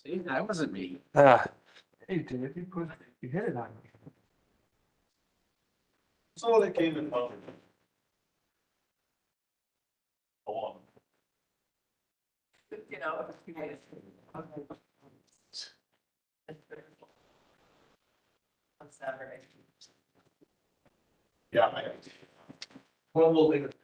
See, that wasn't me. Hey, Dave, you hit it on me. So they came in. Along. You know. On Saturday. Yeah. Well, we'll leave it.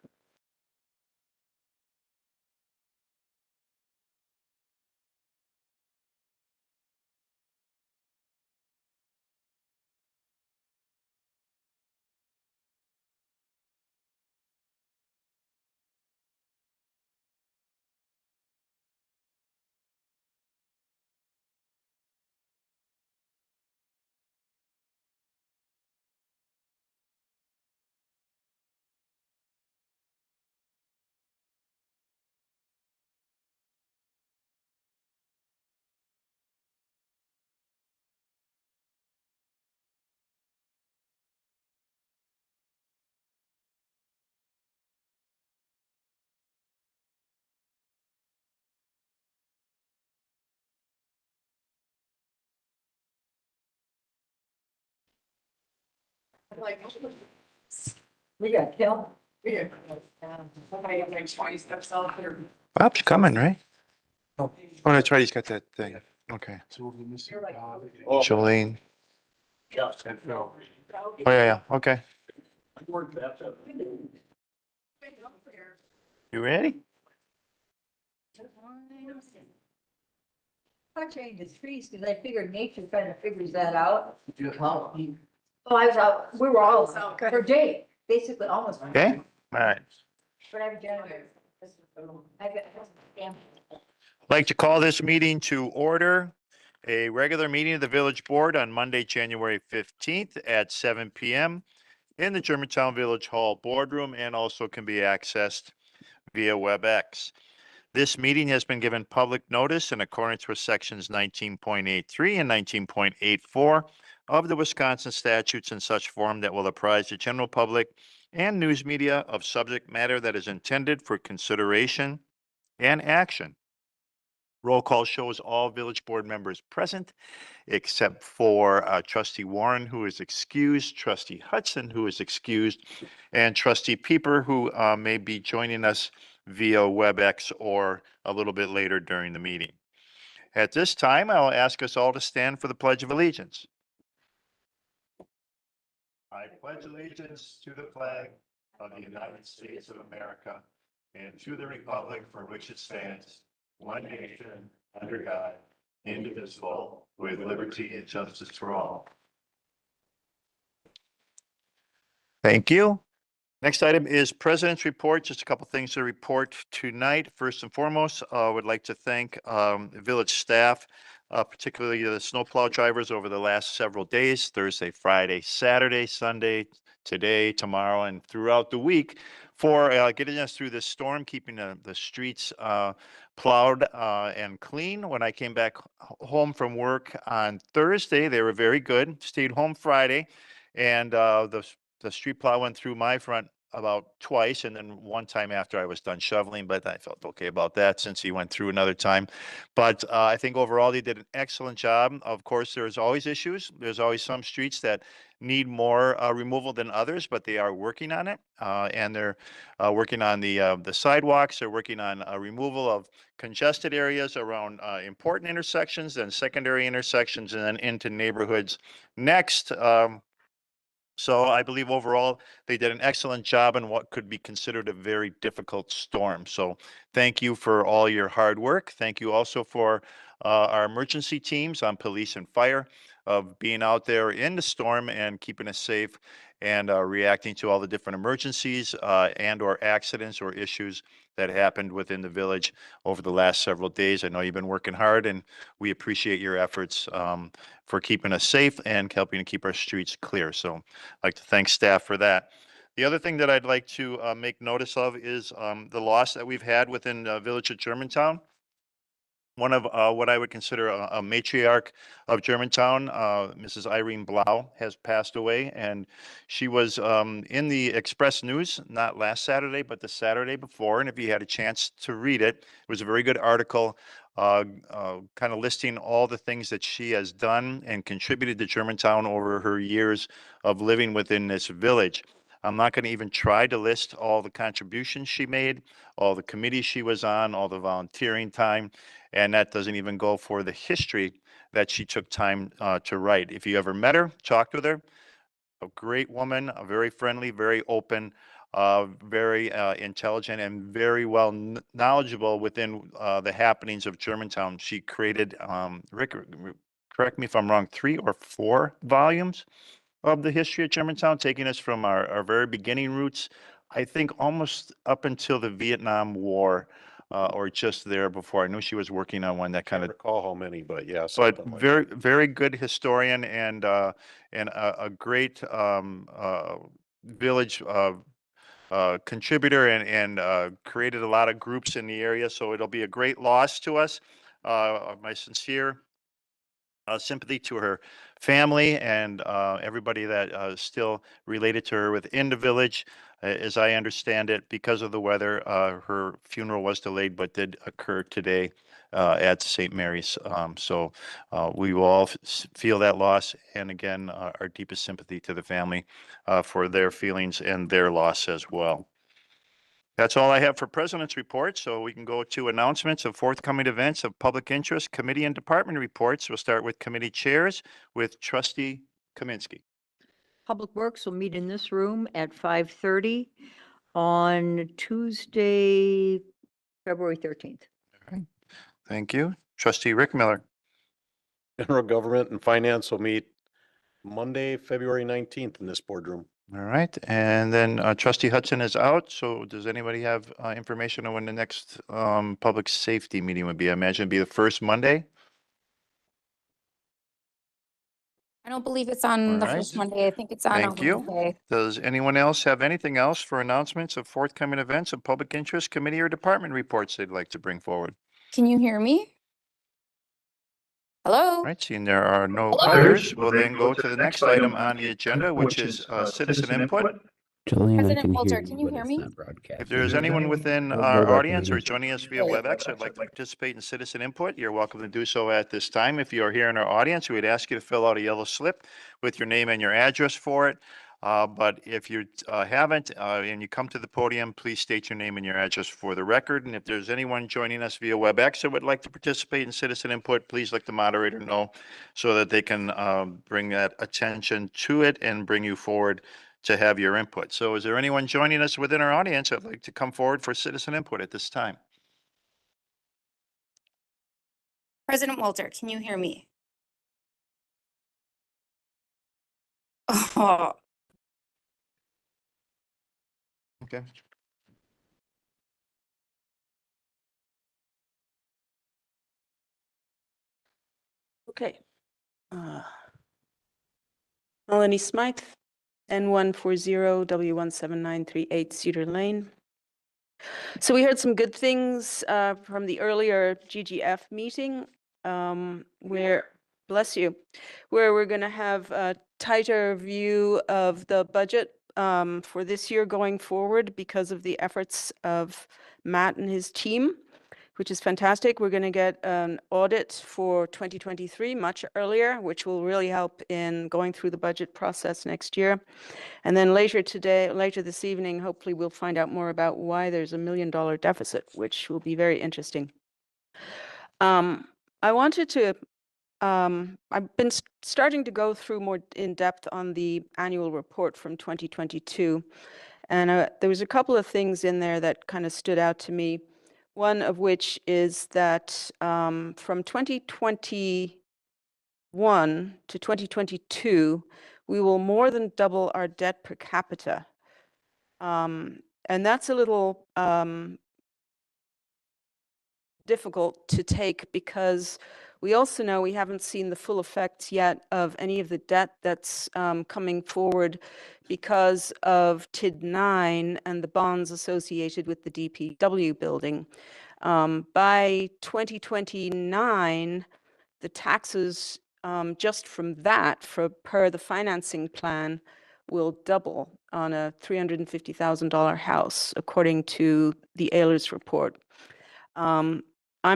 Like, we got killed. Yeah. Somebody got like 20 steps out there. Bob's coming, right? Oh, that's right. He's got that thing. Okay. So we'll be missing You're like- Bob. Jolene. Yeah. No. Oh, yeah. Okay. You ready? I changed the trees because I figured nature kind of figures that out. Did you help? Oh, I was out, we were all So out good. for a day, basically almost. Okay. All right. But I have a generator. I got, damn. I'd like to call this meeting to order. A regular meeting of the Village Board on Monday, January 15th at 7 PM in the Germantown Village Hall Boardroom and also can be accessed via WebEx. This meeting has been given public notice in accordance with sections 19.83 and 19.84 of the Wisconsin statutes in such form that will apprise the general public and news media of subject matter that is intended for consideration and action. Roll call shows all village board members present, except for trustee Warren, who is excused, trustee Hudson, who is excused, and trustee Pieper, who may be joining us via WebEx or a little bit later during the meeting. At this time, I'll ask us all to stand for the Pledge of Allegiance. I pledge allegiance to the flag of the United States of America and to the republic for which it stands, one nation, under God, indivisible, with liberty and justice for all. Thank you. Next item is President's Report. Just a couple things to report tonight. First and foremost, I would like to thank village staff, particularly the snowplow drivers over the last several days, Thursday, Friday, Saturday, Sunday, today, tomorrow, and throughout the week for getting us through this storm, keeping the streets plowed and clean. When I came back home from work on Thursday, they were very good. Stayed home Friday, and the street plow went through my front about twice, and then one time after I was done shoveling, but I felt okay about that since he went through another time. But I think overall they did an excellent job. Of course, there's always issues. There's always some streets that need more removal than others, but they are working on it. And they're working on the sidewalks. They're working on removal of congested areas around important intersections and secondary intersections and then into neighborhoods next. So I believe overall they did an excellent job in what could be considered a very difficult storm. So thank you for all your hard work. Thank you also for our emergency teams on police and fire of being out there in the storm and keeping us safe and reacting to all the different emergencies and or accidents or issues that happened within the village over the last several days. I know you've been working hard and we appreciate your efforts for keeping us safe and helping to keep our streets clear. So I'd like to thank staff for that. The other thing that I'd like to make notice of is the loss that we've had within the village of Germantown. one of what I would consider a matriarch of Germantown, Mrs. Irene Blau, has passed away, and she was in the Express News, not last Saturday, but the Saturday before. And if you had a chance to read it, it was a very good article, kind of listing all the things that she has done and contributed to Germantown over her years of living within this village. I'm not going to even try to list all the contributions she made, all the committees she was on, all the volunteering time, and that doesn't even go for the history that she took time to write. If you ever met her, talked with her, a great woman, a very friendly, very open, very intelligent, and very well knowledgeable within the happenings of Germantown. She created, Rick, correct me if I'm wrong, 3 or 4 volumes of the history of Germantown, taking us from our very beginning roots, I think almost up until the Vietnam War, or just there before. I knew she was working on one that kind Can't of, recall how many, but yeah. but something like very, very good historian and a great village contributor and created a lot of groups in the area. So it'll be a great loss to us. My sincere sympathy to her family and everybody that is still related to her within the village. As I understand it, because of the weather, her funeral was delayed, but did occur today at St. Mary's. So we will all feel that loss. And again, our deepest sympathy to the family for their feelings and their loss as well. That's all I have for President's report, so we can go to announcements of forthcoming events of public interest, committee and department reports. We'll start with committee chairs with Trustee Kaminsky. Public Works will meet in this room at 5:30 on Tuesday, February 13th. Thank you. Trustee Rick Miller. General Government and Finance will meet Monday, February 19th in this boardroom. All right, and then Trustee Hudson is out, so does anybody have information on when the next public safety meeting would be? I imagine it'd be the first Monday? I don't believe it's on the first Alright. Monday. I think it's on a Thank you. Wednesday. Does anyone else have anything else for announcements of forthcoming events of public interest, committee or department reports they'd like to bring forward? Can you hear me? Hello? All right, seeing there are no Hello? others, we'll then go to the next item on the agenda, which is citizen input. Jolene, I President can Walter, hear can you, you but hear it's me? not broadcast. If there's anyone within We'll our go back audience to or the- joining us via WebEx, I'd like to participate in citizen input, you're welcome to do so at this time. If you're here in our audience, we'd ask you to fill out a yellow slip with your name and your address for it. But if you haven't and you come to the podium, please state your name and your address for the record. And if there's anyone joining us via WebEx that would like to participate in citizen input, please let the moderator know so that they can bring that attention to it and bring you forward to have your input. So is there anyone joining us within our audience that'd like to come forward for citizen input at this time? President Walter, can you hear me? Oh, Okay. Okay. Melanie Smythe, N140W17938 Cedar Lane. So we heard some good things from the earlier GGF meeting where, bless you, where we're going to have a tighter view of the budget for this year going forward because of the efforts of Matt and his team, which is fantastic. We're going to get an audit for 2023 much earlier, which will really help in going through the budget process next year. And then later this evening, hopefully we'll find out more about why there's $1 million deficit, which will be very interesting. I wanted to, I've been starting to go through more in depth on the annual report from 2022. And there was a couple of things in there that kind of stood out to me. One of which is that from 2021 to 2022, we will more than double our debt per capita. And that's a little difficult to take because We also know we haven't seen the full effects yet of any of the debt that's coming forward because of TID 9 and the bonds associated with the DPW building. By 2029, the taxes just from that per the financing plan will double on a $350,000 house, according to the Ehlers report. I'm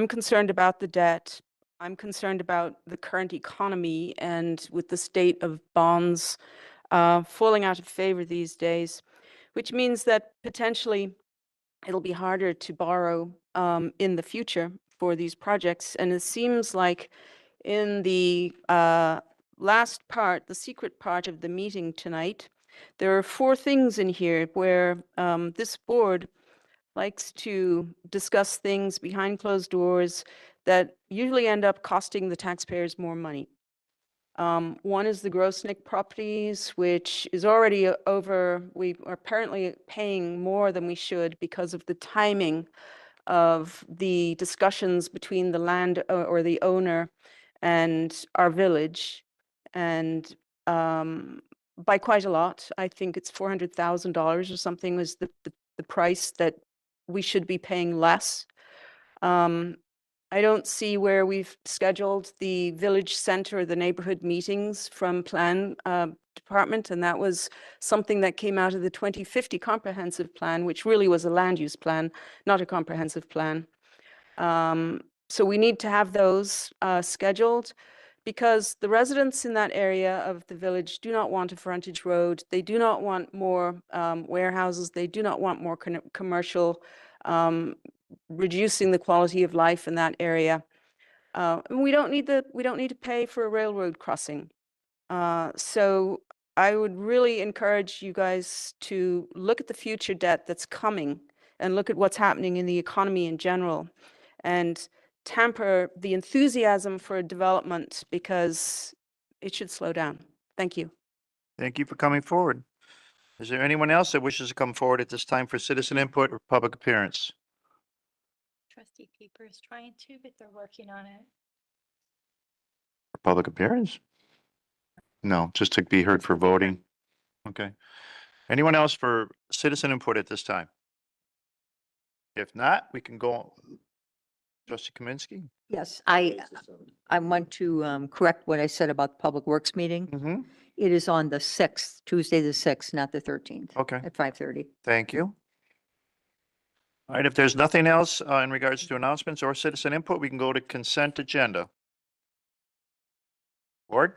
concerned about the debt. I'm concerned about the current economy and with the state of bonds falling out of favor these days, which means that potentially it'll be harder to borrow in the future for these projects. And it seems like in the last part, the secret part of the meeting tonight, there are 4 things in here where this board likes to discuss things behind closed doors that usually end up costing the taxpayers more money. One is the Grosnick properties, which is already over. We are apparently paying more than we should because of the timing of the discussions between the land or the owner and our village. And by quite a lot, I think it's $400,000 or something was the price that we should be paying less. I don't see where we've scheduled the village center, the neighborhood meetings from plan department. And that was something that came out of the 2050 comprehensive plan, which really was a land use plan, not a comprehensive plan. So we need to have those scheduled because the residents in that area of the village do not want a frontage road. They do not want more warehouses. They do not want more commercial, reducing the quality of life in that area. And we don't need to pay for a railroad crossing. So I would really encourage you guys to look at the future debt that's coming and look at what's happening in the economy in general and temper the enthusiasm for development because it should slow down. Thank you. Thank you for coming forward. Is there anyone else that wishes to come forward at this time for citizen input or public appearance? Trustee Peeper is trying to, but they're working on it. For public appearance? No, just to be heard for voting. Okay. Anyone else for citizen input at this time? If not, we can go. Trustee Kaminsky? Yes, I want to correct what I said about the Public Works meeting. Mm-hmm. It is on the 6th, Tuesday, the 6th, not the 13th, Okay, at 5:30. thank you. All right, if there's nothing else in regards to announcements or citizen input, we can go to consent agenda. Ward?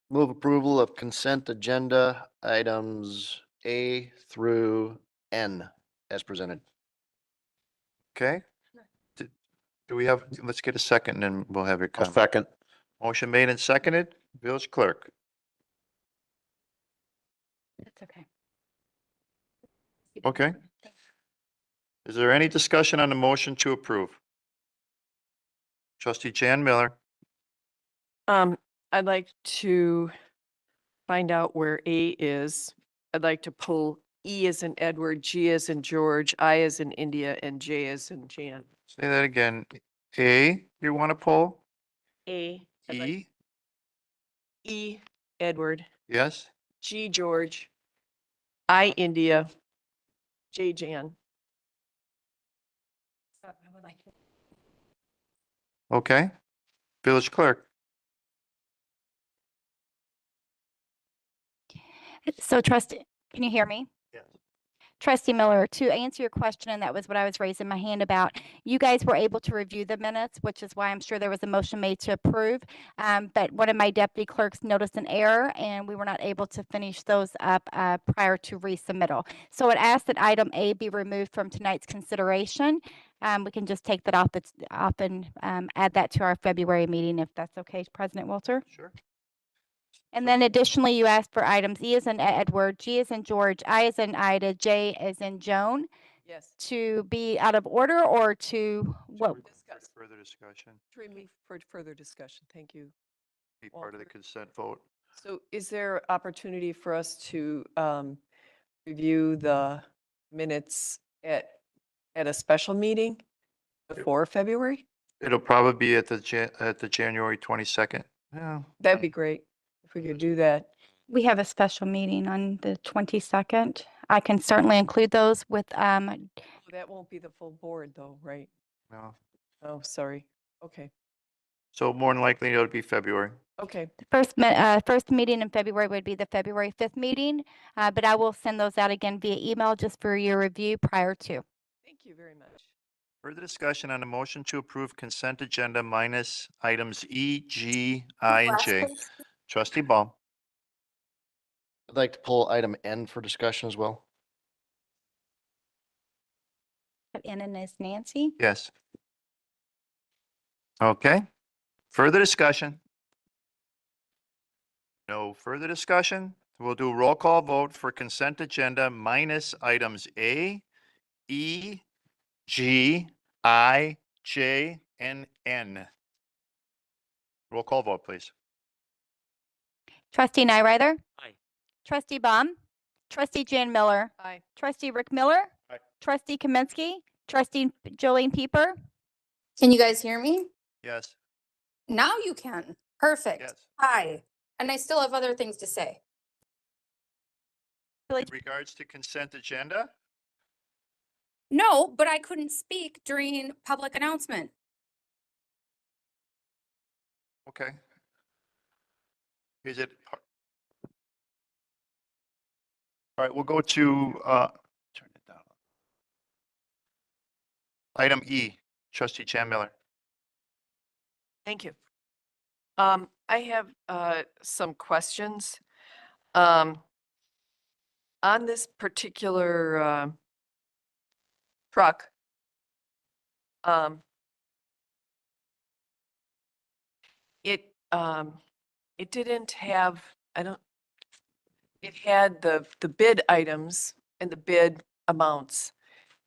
Move approval of consent agenda items A through N as presented. Okay. Do we have, let's get a second and then we'll have your A comment. second. Motion made and seconded. Village clerk. That's okay. Okay. Is there any discussion on the motion to approve? Trustee Jan Miller. I'd like to find out where A is. I'd like to pull E as in Edward, G as in George, I as in India, and J as in Jan. Say that again. A, you want to pull? A, I'd like E, E, Edward, yes? G, George, I, India, J, Jan. So I would like to. Okay. Village clerk. So trustee, can you hear me? Yes. Trustee Miller, to answer your question, and that was what I was raising my hand about, you guys were able to review the minutes, which is why I'm sure there was a motion made to approve. But one of my deputy clerks noticed an error and we were not able to finish those up prior to resubmittal. So it asked that item A be removed from tonight's consideration. We can just take that off and add that to our February meeting if that's okay, President Walter. Sure. And then additionally, you asked for items E as in Edward, G as in George, I as in Ida, J as in Joan, Yes. to be out of order or to what? Discuss. Further discussion, To remove for further discussion. Thank you. be part of the Walter. consent vote. So is there opportunity for us to review the minutes at a special meeting before February? It'll probably be at the January 22nd. Yeah. That'd be great if we could do that. We have a special meeting on the 22nd. I can certainly include those with, That won't be the full board though, right? No. Oh, sorry. Okay, So more than likely it'll be February. okay. first meeting in February would be the February 5th meeting. But I will send those out again via email just for your review prior to. Thank you very much. Further discussion on the motion to approve consent agenda minus items E, G, I, and J. Trustee Baum. I'd like to pull item N for discussion as well. N is Nancy. Yes. Okay. Further discussion? No further discussion? We'll do a roll call vote for consent agenda minus items A, E, G, I, J, and N. Roll call vote, please. Trustee Nyrider. Aye. Trustee Baum. Trustee Jan Miller. Aye. Trustee Rick Miller. Aye. Trustee Kaminsky. Trustee Jolene Pieper. Can you guys hear me? Yes. Now you can. Perfect. Yes. Hi. And I still have other things to say. In regards to consent agenda? No, but I couldn't speak during public announcement. Okay. Is it? All right, we'll go to, turn it down. Item E, trustee Chan Miller. Thank you. I have some questions. On this particular truck, it didn't have, it had the bid items and the bid amounts.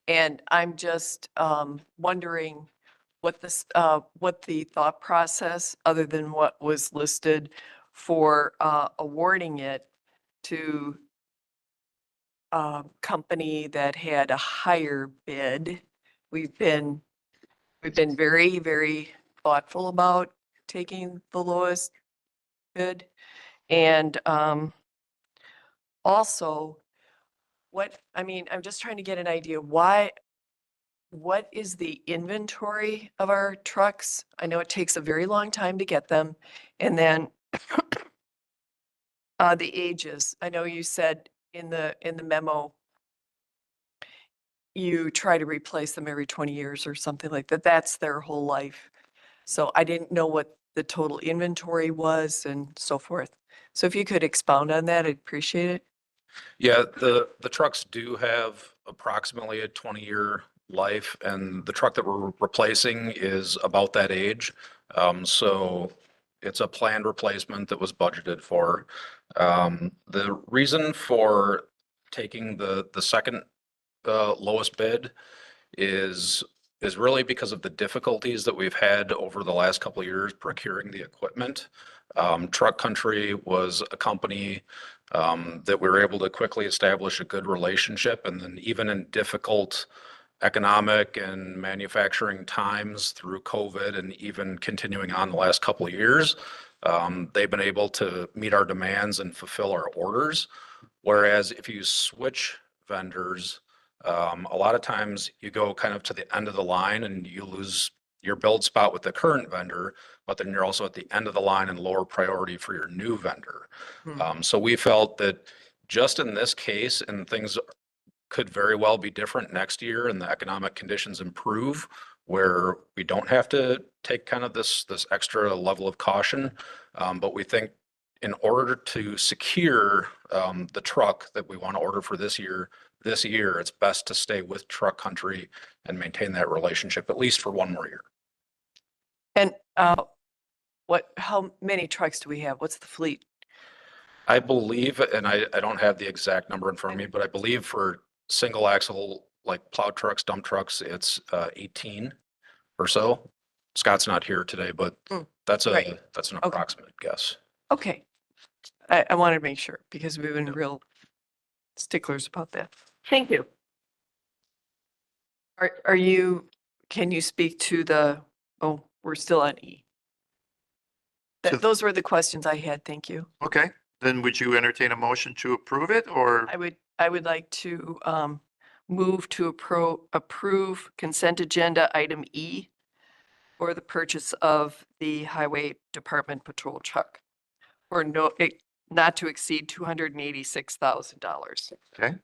And I'm just wondering what the thought process, other than what was listed for awarding it to a company that had a higher bid. We've been very, very thoughtful about taking the lowest bid. And also I'm just trying to get an idea what is the inventory of our trucks? I know it takes a very long time to get them. And then the ages. I know you said in the memo, you try to replace them every 20 years or something like that. That's their whole life. So I didn't know what the total inventory was and so forth. So if you could expound on that, I'd appreciate it. Yeah, the trucks do have approximately a 20-year life, and the truck that we're replacing is about that age. So it's a planned replacement that was budgeted for. The reason for taking the second lowest bid is really because of the difficulties that we've had over the last couple of years procuring the equipment. Truck Country was a company that we were able to quickly establish a good relationship, and then even in difficult economic and manufacturing times through COVID and even continuing on the last couple of years, they've been able to meet our demands and fulfill our orders. Whereas if you switch vendors, a lot of times you go kind of to the end of the line and you lose your build spot with the current vendor, but then you're also at the end of the line and lower priority for your new vendor. So we felt that just in this case, and things could very well be different next year and the economic conditions improve, where we don't have to take kind of this extra level of caution. But we think in order to secure the truck that we want to order for this year, it's best to stay with Truck Country and maintain that relationship at least for one more year. And how many trucks do we have? What's the fleet? I believe, and I don't have the exact number in front of me, but I believe for single axle, like plow trucks, dump trucks, it's 18 or so. Scott's not here today, but that's an approximate guess. Okay. I wanted to make sure because we've been real sticklers about that. Thank you. Can you speak to Oh, we're still on E. So- Those were the questions I had. Thank you. Okay, then would you entertain a motion to approve it or? I would like to move to approve consent agenda item E for the purchase of the highway department patrol truck for not to exceed $286,000. Okay.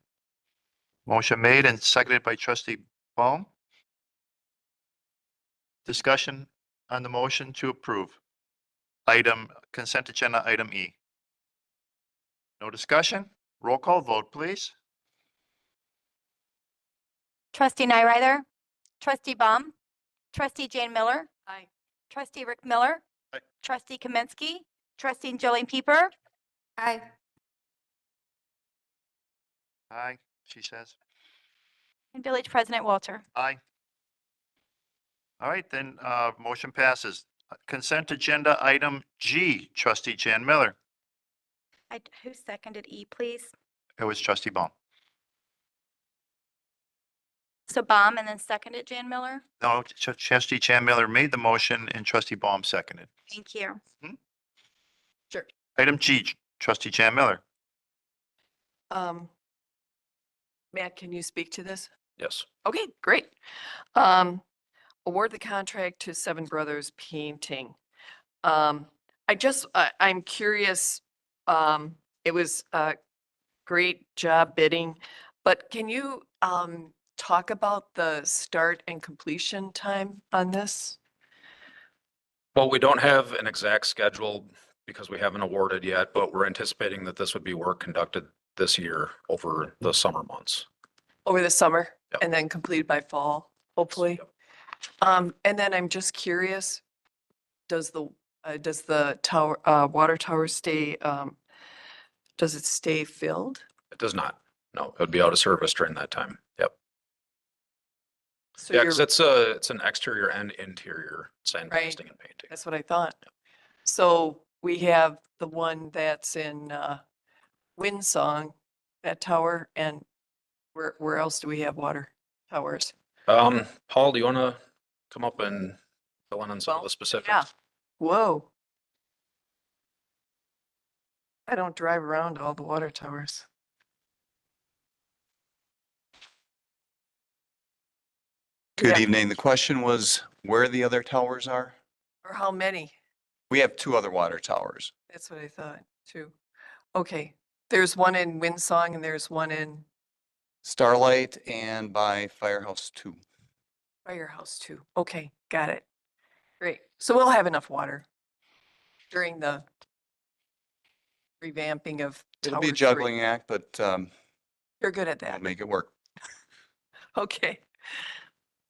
Motion made and seconded by trustee Baum. Discussion on the motion to approve. Consent agenda item E. No discussion? Roll call vote, please. Trustee Nyrider, trustee Baum, trustee Jane Miller, Aye. trustee Rick Miller, Aye. trustee Kaminsky, trustee Jolene Pieper, Aye. Aye, she says. and village president Walter. Aye. All right, then, motion passes. Consent agenda item G, trustee Jan Miller. Who seconded E, please? It was trustee Baum. So Baum and then seconded Jan Miller? No, trustee Jan Miller made the motion and trustee Baum seconded. Thank you. Sure. Item G, trustee Jan Miller. Matt, can you speak to this? Yes. Okay, great. Award the contract to Seven Brothers Painting. I'm curious, it was a great job bidding, but can you talk about the start and completion time on this? Well, we don't have an exact schedule because we haven't awarded yet, but we're anticipating that this would be work conducted this year over the summer months. Over the summer Yep. and then completed by fall, hopefully? And then I'm just curious, does the tower, water tower stay, does it stay filled? It does not. No, it would be out of service during that time. Yep. So Yeah, you're, because it's an exterior and interior sandblasting and painting. that's what I thought. So we have the one that's in, Windsong, that tower, and where else do we have water towers? Paul, do you want to come up and fill in on some of Well, the specifics? Yeah. Whoa. I don't drive around all the water towers. Good Yeah. evening. The question was where the other towers are? Or how many? We have two other water towers. That's what I thought too. Okay, there's one in Windsong and there's one in Starlight and by Firehouse 2. Firehouse too. Okay, got it. Great. So we'll have enough water during the revamping of It'll be a Tower 3. juggling act, but You're good at we'll that. make it work. Okay.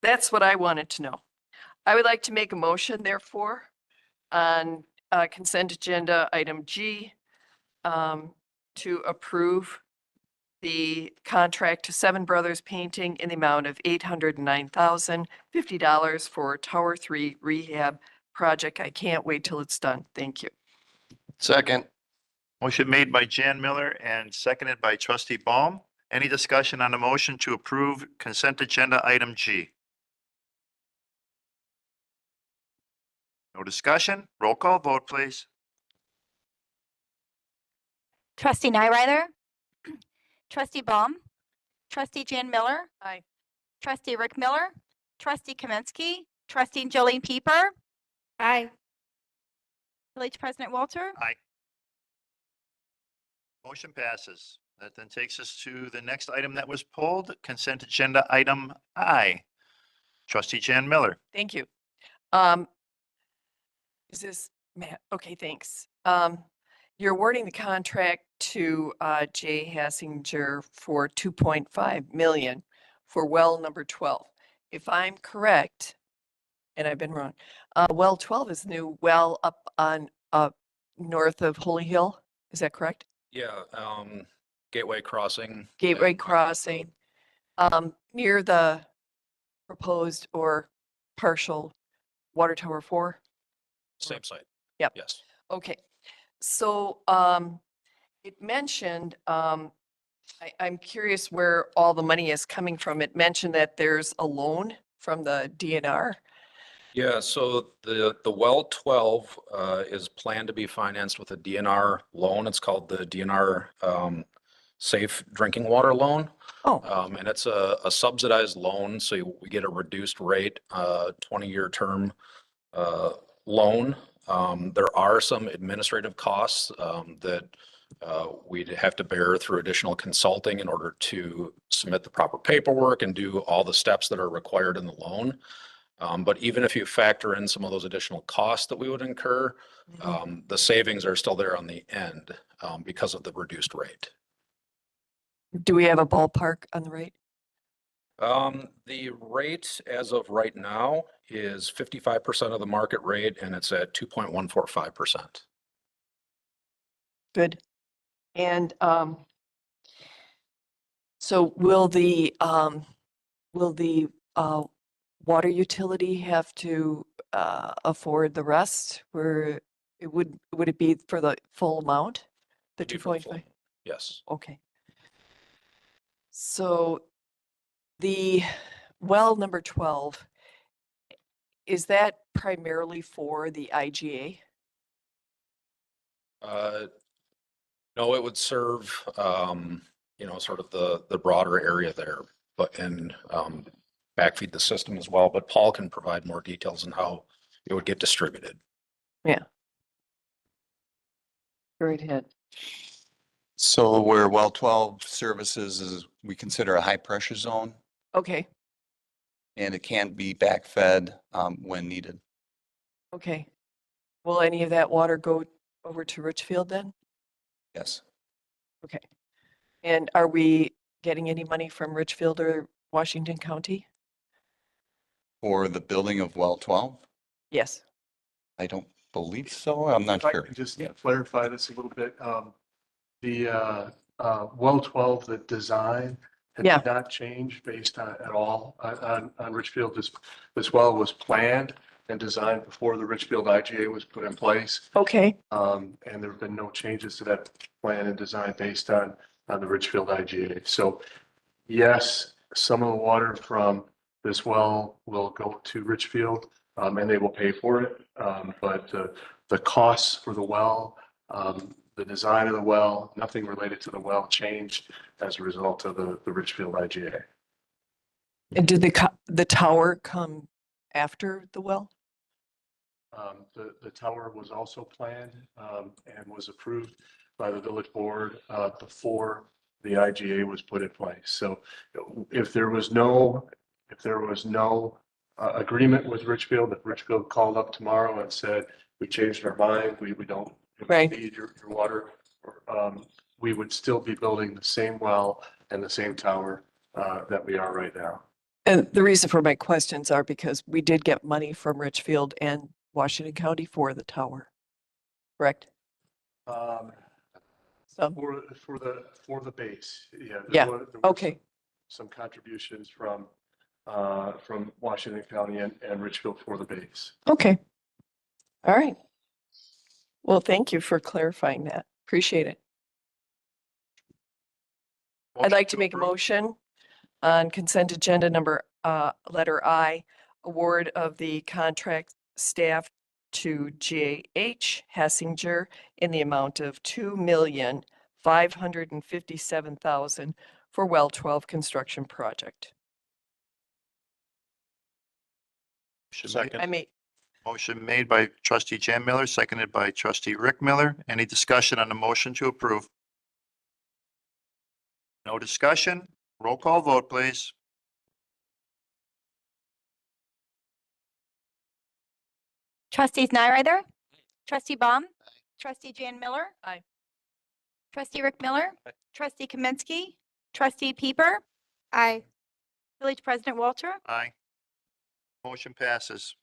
That's what I wanted to know. I would like to make a motion therefore on consent agenda item G to approve the contract to Seven Brothers Painting in the amount of $809,050 for Tower 3 rehab project. I can't wait till it's done. Thank you. Second. Motion made by Jan Miller and seconded by trustee Baum. Any discussion on the motion to approve consent agenda item G? No discussion? Roll call vote, please. Trustee Nyrider, trustee Baum, trustee Jan Miller, Aye. trustee Rick Miller, trustee Kaminsky, trustee Jolene Pieper, Aye. village president Walter. Aye. Motion passes. That then takes us to the next item that was pulled, consent agenda item I. Trustee Jan Miller. Thank you. Is this Matt? Okay, thanks. You're awarding the contract to Jay Hassinger for 2.5 million for well number 12. If I'm correct, and I've been wrong, well 12 is the new well up on north of Holy Hill. Is that correct? Yeah, Gateway Crossing. Gateway and- Crossing, near the proposed or partial Water Tower 4. Same site. Yep. Yes. Okay, so it mentioned, I'm curious where all the money is coming from. It mentioned that there's a loan from the DNR. Yeah, so the well 12 is planned to be financed with a DNR loan. It's called the DNR Safe Drinking Water Loan. Oh. And it's a subsidized loan, so we get a reduced rate, 20-year term loan. There are some administrative costs that we'd have to bear through additional consulting in order to submit the proper paperwork and do all the steps that are required in the loan. But even if you factor in some of those additional costs that we would incur, the savings are still there on the end because of the reduced rate. Do we have a ballpark on the rate? The rate as of right now is 55% of the market rate, and it's at 2.145%. Good. And so will the water utility have to afford the rest? Where it would it be for the full amount? The Be for the 2.5? full- Yes. Okay. So the well number 12, is that primarily for the IGA? No, it would serve, sort of the broader area there, but backfeed the system as well. But Paul can provide more details on how it would get distributed. Yeah. Go right ahead. So where well 12 services is, we consider a high pressure zone, Okay, and it can't be backfed when needed. okay. Will any of that water go over to Richfield then? Yes. Okay. And are we getting any money from Richfield or Washington County? For the building of well 12, Yes. I don't believe so. I'm not If I sure. can just clarify this a little bit, the well 12, the design Yeah. did not change based on, at all on Richfield. This well was planned and designed before the Richfield IGA was put in place. Okay, And there have been no changes to that plan and design based on the Richfield IGA. So yes, some of the water from this well will go to Richfield, and they will pay for it. But the costs for the well, the design of the well, nothing related to the well changed as a result of the Richfield IGA. and did the tower come after the well? The tower was also planned and was approved by the village board before the IGA was put in place. So if there was no agreement with Richfield, if Richfield called up tomorrow and said, we changed our mind, we don't Right. need your water, we would still be building the same well and the same tower that we are right now. And the reason for my questions are because we did get money from Richfield and Washington County for the tower, correct? Some, For the base, yeah. Yeah, there were okay, some contributions from Washington County and Richfield for the base. okay. All right. Well, thank you for clarifying that. Appreciate it. I'd like to make a motion on consent agenda number, letter I, award of the contract staff to J.H. Hassinger in the amount of $2,557,000 for well 12 construction project. Second. I made, Motion made by trustee Jan Miller, seconded by trustee Rick Miller. Any discussion on the motion to approve? No discussion? Roll call vote, please. Trustees Nyrider, trustee Baum, trustee Jan Miller. Aye. Trustee Rick Miller, trustee Kaminsky, trustee Peeper. Aye. Village President Walter. Aye. Motion passes.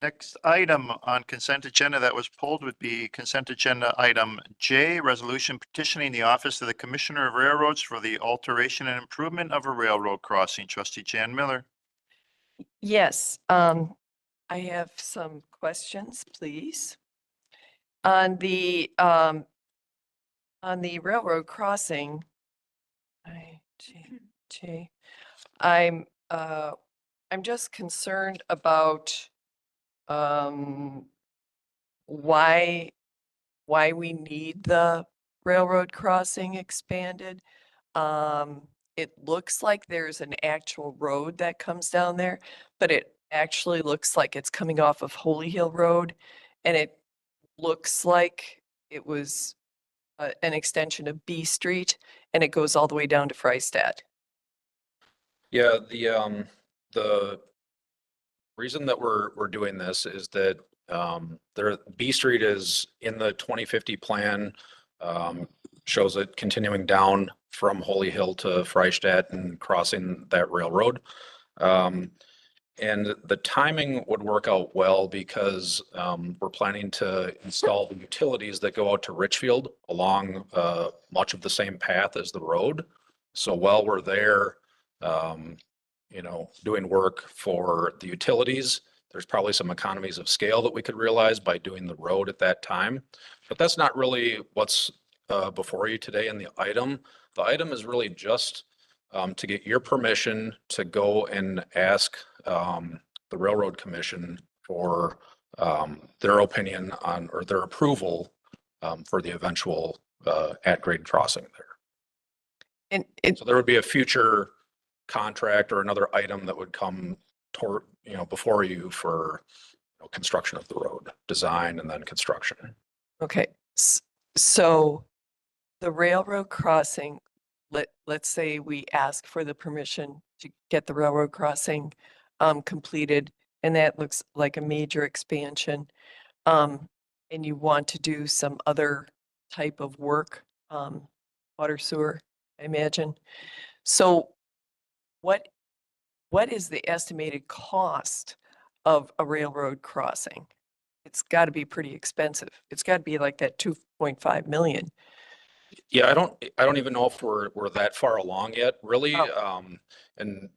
Next item on consent agenda that was pulled would be consent agenda item J, resolution petitioning the Office of the Commissioner of Railroads for the alteration and improvement of a railroad crossing. Trustee Jan Miller. yes, I have some questions, please. On the railroad crossing, I'm just concerned about why we need the railroad crossing expanded. It looks like there's an actual road that comes down there, but it actually looks like it's coming off of Holy Hill Road. And it looks like it was an extension of B Street, and it goes all the way down to Freistadt. Yeah, the reason that we're doing this is that B Street is in the 2050 plan, shows it continuing down from Holy Hill to Freistadt and crossing that railroad. And the timing would work out well because we're planning to install the utilities that go out to Richfield along much of the same path as the road. So while we're there, doing work for the utilities, there's probably some economies of scale that we could realize by doing the road at that time. But that's not really what's before you today in the item. The item is really just to get your permission to go and ask the Railroad Commission for their opinion on, or their approval for the eventual at-grade crossing there. And so there would be a future contract or another item that would come toward, before you for construction of the road, design and then construction. Okay, so the railroad crossing, let's say we ask for the permission to get the railroad crossing completed, and that looks like a major expansion, and you want to do some other type of work, water sewer, I imagine. So what is the estimated cost of a railroad crossing? It's got to be pretty expensive. It's got to be like that 2.5 million. Yeah, I don't even know if we're that far along yet, really. Oh. And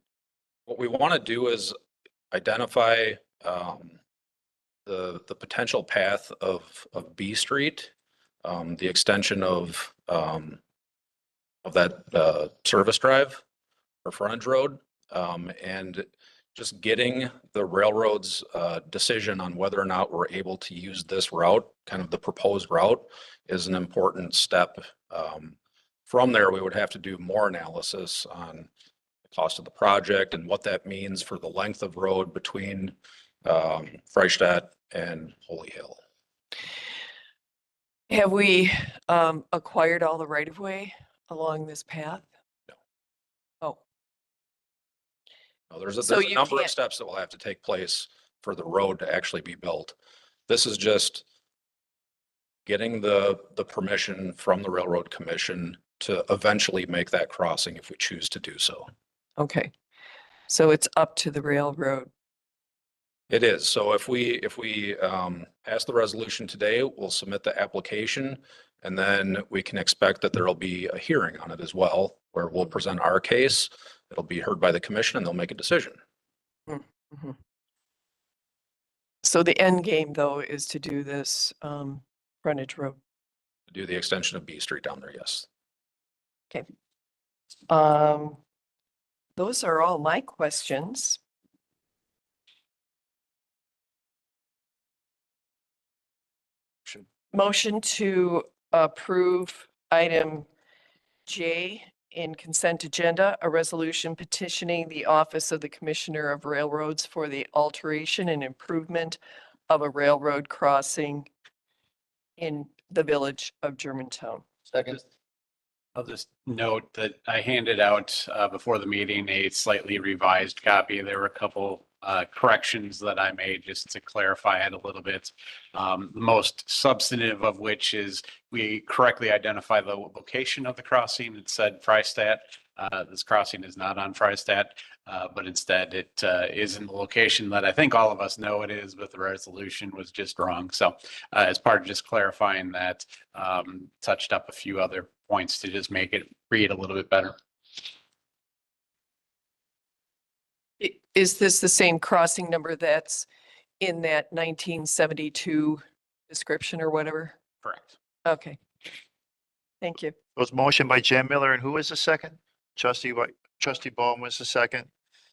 what we want to do is identify the potential path of B Street, the extension of that service drive or frontage road, and just getting the railroad's decision on whether or not we're able to use this route, kind of the proposed route, is an important step. From there, we would have to do more analysis on the cost of the project and what that means for the length of road between Freistadt and Holy Hill. Have we acquired all the right-of-way along this path? No. Oh. No, there's So a you number of can't- steps that will have to take place for the road to actually be built. This is just getting the permission from the Railroad Commission to eventually make that crossing if we choose to do so. Okay, so it's up to the railroad. It is. So if we pass the resolution today, we'll submit the application, and then we can expect that there will be a hearing on it as well, where we'll present our case. It'll be heard by the commission and they'll make a decision. Mm-hmm. So the end game, though, is to do this frontage road. Do the extension of B Street down there, yes. Okay. Those are all my questions. Motion to approve item J in consent agenda, a resolution petitioning the Office of the Commissioner of Railroads for the alteration and improvement of a railroad crossing in the village of Germantown. Second. I'll just note that I handed out before the meeting a slightly revised copy. There were a couple corrections that I made just to clarify it a little bit. The most substantive of which is we correctly identify the location of the crossing. It said Freistadt. This crossing is not on Freistadt, but instead it is in the location that I think all of us know it is, but the resolution was just wrong. So as part of just clarifying that, touched up a few other points to just make it read a little bit better. Is this the same crossing number that's in that 1972 description or whatever? Correct. Okay. Thank you. It was motion by Jan Miller, and who was the second? Trustee Baldwin was the second.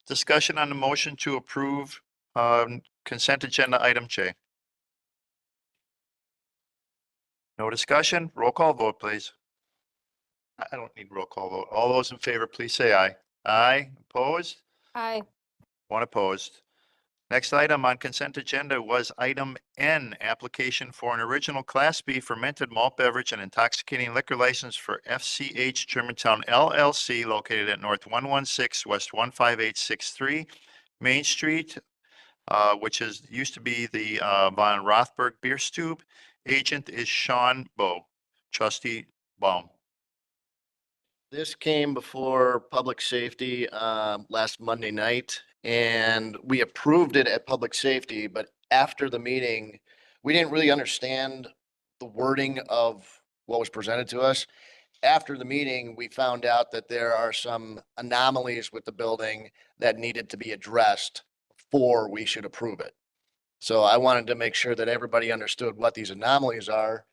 Discussion on the motion to approve Consent agenda item J. No discussion? Roll call vote, please. I don't need roll call vote. All those in favor, please say aye. Aye. Opposed? Aye. One opposed. Next item on consent agenda was item N, application for an original Class B fermented malt beverage and intoxicating liquor license for FCH Germantown LLC located at North 116 West 15863 Main Street, which used to be the Von Rothberg Beer Stube. Agent is Sean Bowe. Trustee Baum. This came before Public Safety last Monday night, and we approved it at Public Safety, but after the meeting, we didn't really understand the wording of what was presented to us. After the meeting, we found out that there are some anomalies with the building that needed to be addressed before we should approve it. So I wanted to make sure that everybody understood what these anomalies are.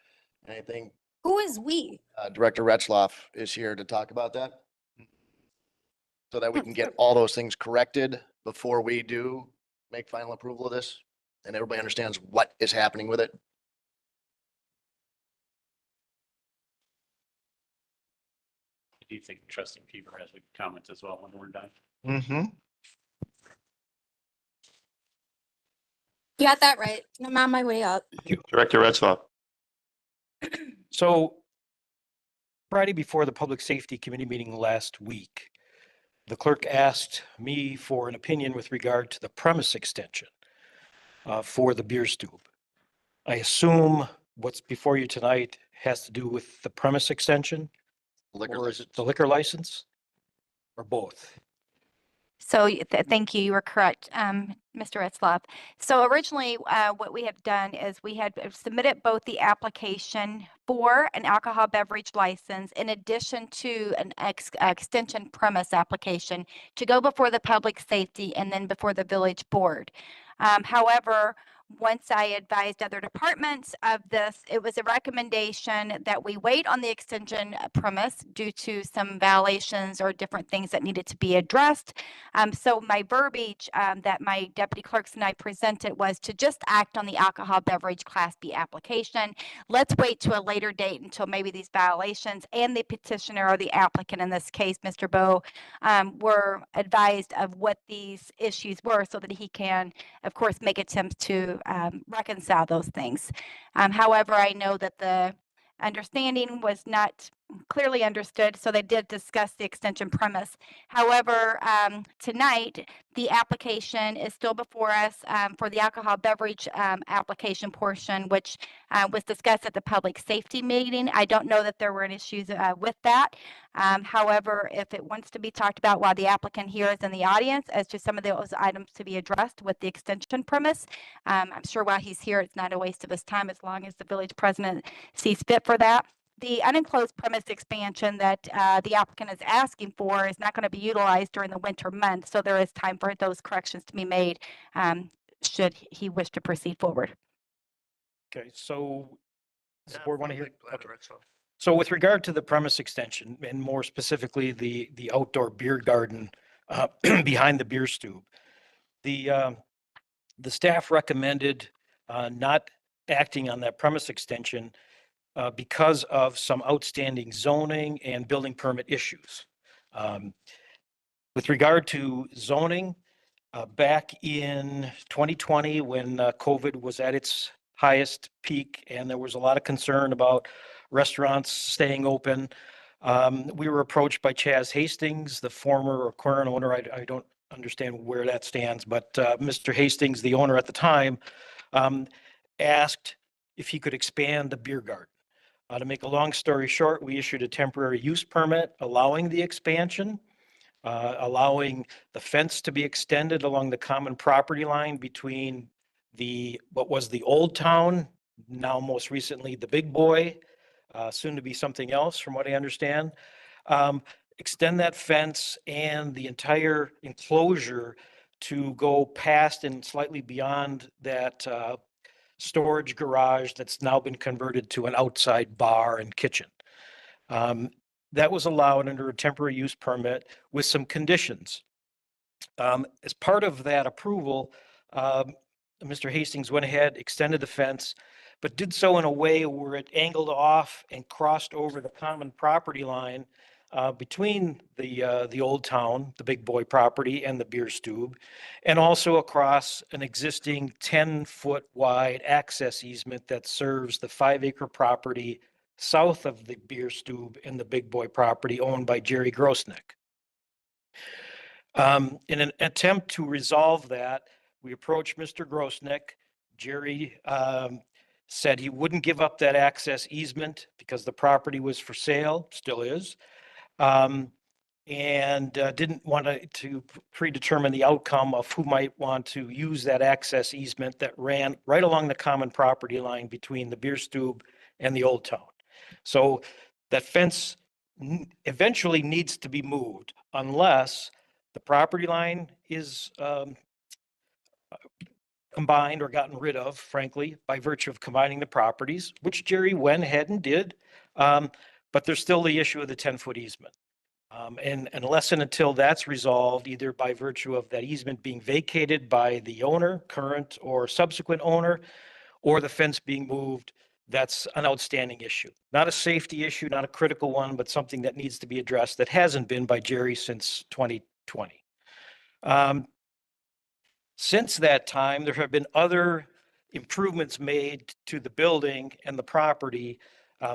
And I think Who is we? Director Retzloff is here to talk about that. So that we can get all those things corrected before we do make final approval of this and everybody understands what is happening with it. Do you think Trustee Peeper has a comment as well when we're done? Mm-hmm. You got that right. I'm on my way up. Director Retzloff. So Friday before the Public Safety Committee meeting last week, the clerk asked me for an opinion with regard to the premise extension for the beer stube. I assume what's before you tonight has to do with the premise extension? Or is it the liquor license? Or both? So thank you. You were correct, Mr. Retzloff. So originally, what we have done is we had submitted both the application for an alcohol beverage license in addition to an extension premise application to go before the public safety and then before the village board. However, once I advised other departments of this, it was a recommendation that we wait on the extension premise due to some violations or different things that needed to be addressed. So my verbiage that my deputy clerks and I presented was to just act on the alcohol beverage Class B application. Let's wait to a later date until maybe these violations and the petitioner or the applicant, in this case, Mr. Bowe, were advised of what these issues were so that he can, of course, make attempts to reconcile those things. However, I know that the understanding was not clearly understood, so they did discuss the extension premise. However, tonight, the application is still before us for the alcohol beverage application portion, which was discussed at the public safety meeting. I don't know that there were any issues with that. However, if it wants to be talked about while the applicant here is in the audience as to some of those items to be addressed with the extension premise, I'm sure while he's here, it's not a waste of his time as long as the village president sees fit for that. The unenclosed premise expansion that the applicant is asking for is not going to be utilized during the winter months, so there is time for those corrections to be made should he wish to proceed forward. Okay, so does the board want to hear? Okay. So with regard to the premise extension and more specifically the outdoor beer garden behind the beer stube, the staff recommended not acting on that premise extension because of some outstanding zoning and building permit issues. With regard to zoning, back in 2020, when COVID was at its highest peak and there was a lot of concern about restaurants staying open, we were approached by Chaz Hastings, the former or current owner. I don't understand where that stands, but Mr. Hastings, the owner at the time, asked if he could expand the beer garden. To make a long story short, we issued a temporary use permit allowing the expansion, allowing the fence to be extended along the common property line between what was the old town, now most recently the Big Boy, soon to be something else from what I understand. Extend that fence and the entire enclosure to go past and slightly beyond that storage garage that's now been converted to an outside bar and kitchen. That was allowed under a temporary use permit with some conditions. As part of that approval, Mr. Hastings went ahead, extended the fence, but did so in a way where it angled off and crossed over the common property line between the old town, the Big Boy property, and the beer stube, and also across an existing 10-foot wide access easement that serves the 5-acre property south of the beer stube and the Big Boy property owned by Jerry Grossnick. In an attempt to resolve that, we approached Mr. Grossnick. Jerry said he wouldn't give up that access easement because the property was for sale, still is, and didn't want to predetermine the outcome of who might want to use that access easement that ran right along the common property line between the beer stube and the old town. So that fence eventually needs to be moved unless the property line is combined or gotten rid of, frankly, by virtue of combining the properties, which Jerry went ahead and did. But there's still the issue of the 10-foot easement. And unless and until that's resolved, either by virtue of that easement being vacated by the owner, current or subsequent owner, or the fence being moved, that's an outstanding issue. Not a safety issue, not a critical one, but something that needs to be addressed that hasn't been by Jerry since 2020. Since that time, there have been other improvements made to the building and the property.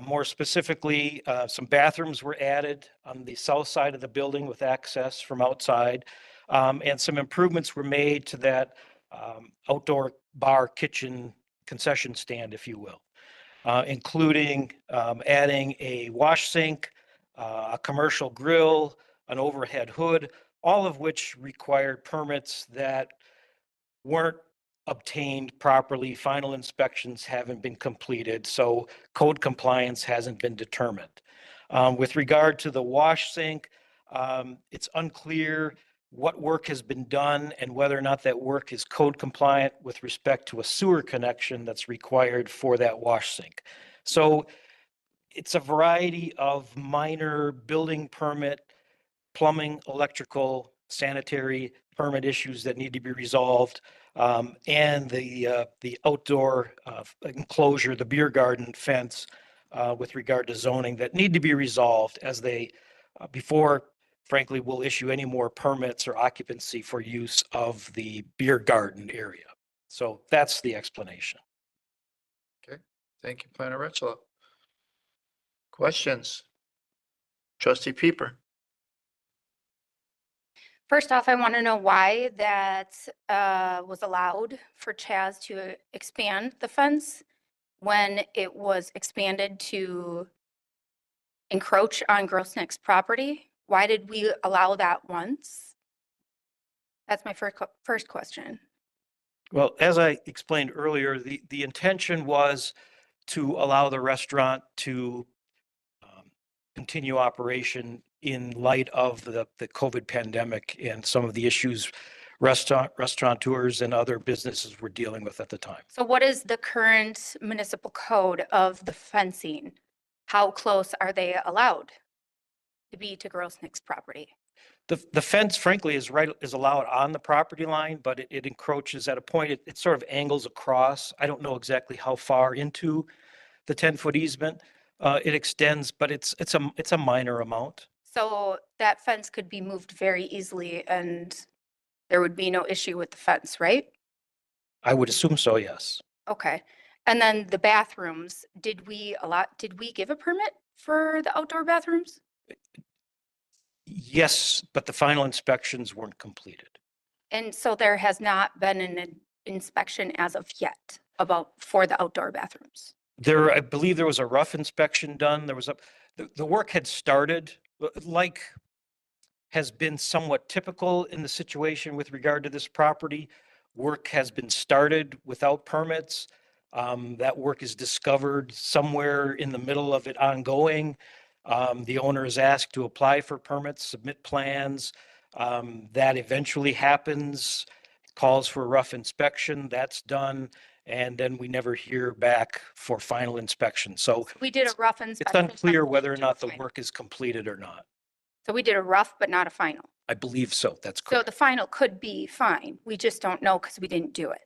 More specifically, some bathrooms were added on the south side of the building with access from outside. And some improvements were made to that outdoor bar kitchen concession stand, if you will, including adding a wash sink, a commercial grill, an overhead hood, all of which required permits that weren't obtained properly. Final inspections haven't been completed, so code compliance hasn't been determined. With regard to the wash sink, it's unclear what work has been done and whether or not that work is code compliant with respect to a sewer connection that's required for that wash sink. So it's a variety of minor building permit, plumbing, electrical, sanitary permit issues that need to be resolved, and the outdoor enclosure, the beer garden fence with regard to zoning that need to be resolved as they, before, frankly, will issue any more permits or occupancy for use of the beer garden area. So that's the explanation. Okay, thank you, Planner Retzlaff. Questions? Trustee Pieper. First off, I want to know why that was allowed for Chaz to expand the fence when it was expanded to encroach on Grossnick's property. Why did we allow that once? That's my first question. Well, as I explained earlier, the intention was to allow the restaurant to continue operation in light of the COVID pandemic and some of the issues restaurateurs and other businesses were dealing with at the time. So what is the current municipal code of the fencing? How close are they allowed to be to Grossnick's property? The fence, frankly, is allowed on the property line, but it encroaches at a point, it sort of angles across. I don't know exactly how far into the 10-foot easement it extends, but it's a minor amount. So that fence could be moved very easily and there would be no issue with the fence, right? I would assume so, yes. Okay. And then the bathrooms, did we give a permit for the outdoor bathrooms? Yes, but the final inspections weren't completed. And so there has not been an inspection as of yet for the outdoor bathrooms. I believe there was a rough inspection done. There was the work had started, like has been somewhat typical in the situation with regard to this property. Work has been started without permits. That work is discovered somewhere in the middle of it ongoing. The owner is asked to apply for permits, submit plans. That eventually happens, calls for a rough inspection, that's done, and then we never hear back for final inspection. So we did a rough inspection. It's unclear whether or not the work is completed or not. So we did a rough, but not a final. I believe so, that's So correct. the final could be fine. We just don't know because we didn't do it.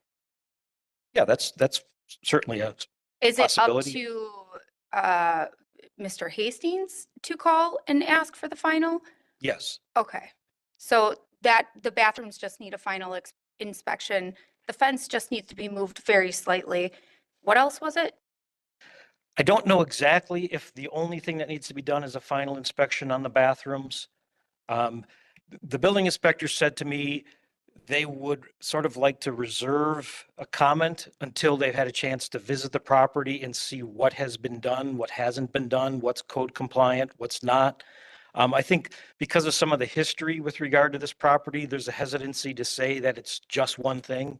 Yeah, that's certainly a Is it up possibility. to Mr. Hastings to call and ask for the final? Yes. Okay, so that, the bathrooms just need a final inspection. The fence just needs to be moved very slightly. What else was it? I don't know exactly if the only thing that needs to be done is a final inspection on the bathrooms. The building inspector said to me, they would sort of like to reserve a comment until they've had a chance to visit the property and see what has been done, what hasn't been done, what's code compliant, what's not. I think because of some of the history with regard to this property, there's a hesitancy to say that it's just one thing.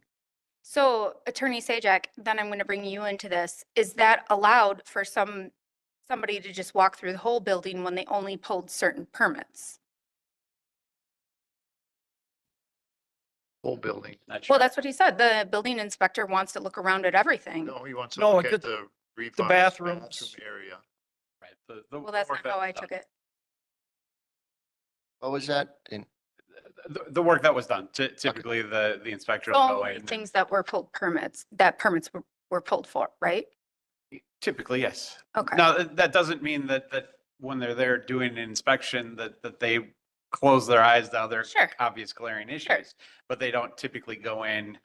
So Attorney Sajak, then I'm going to bring you into this. Is that allowed for somebody to just walk through the whole building when they only pulled certain permits? Whole building. Well, that's what he said. The building inspector wants to look around at everything. No, he wants to No, look it at could- the revised the bathrooms. bathroom area. Right. Well, that's not how I took it. What was that? The work that was done, typically the inspector will go Only in. things that were pulled permits, that permits were pulled for, right? Typically, yes. Okay. Now, that doesn't mean that when they're there doing an inspection, that they close their eyes to other Sure. obvious glaring issues. But they don't typically go in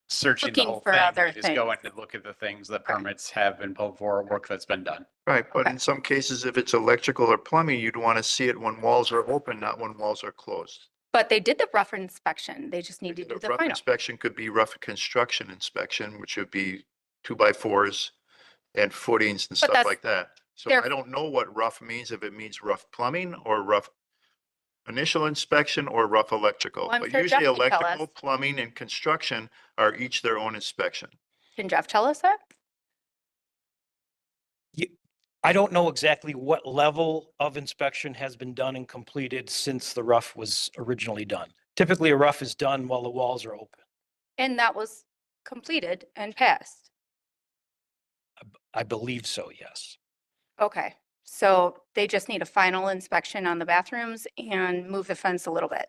searching the Looking whole for thing. other They just go in things. and look at the things that permits have been pulled for, or work that's been done. Right, but Okay. in some cases, if it's electrical or plumbing, you'd want to see it when walls are open, not when walls are closed. But they did the rough inspection. They just need to The do the rough final. inspection could be rough construction inspection, which would be 2x4s and footings and But stuff that's- like that. So they're- I don't know what rough means, if it means rough plumbing or rough initial inspection or rough electrical. Well, I'm But sure usually Jeff can tell electrical, us. plumbing and construction are each their own inspection. Can Jeff tell us that? I don't know exactly what level of inspection has been done and completed since the rough was originally done. Typically, a rough is done while the walls are open. And that was completed and passed. I believe so, yes. Okay, so they just need a final inspection on the bathrooms and move the fence a little bit.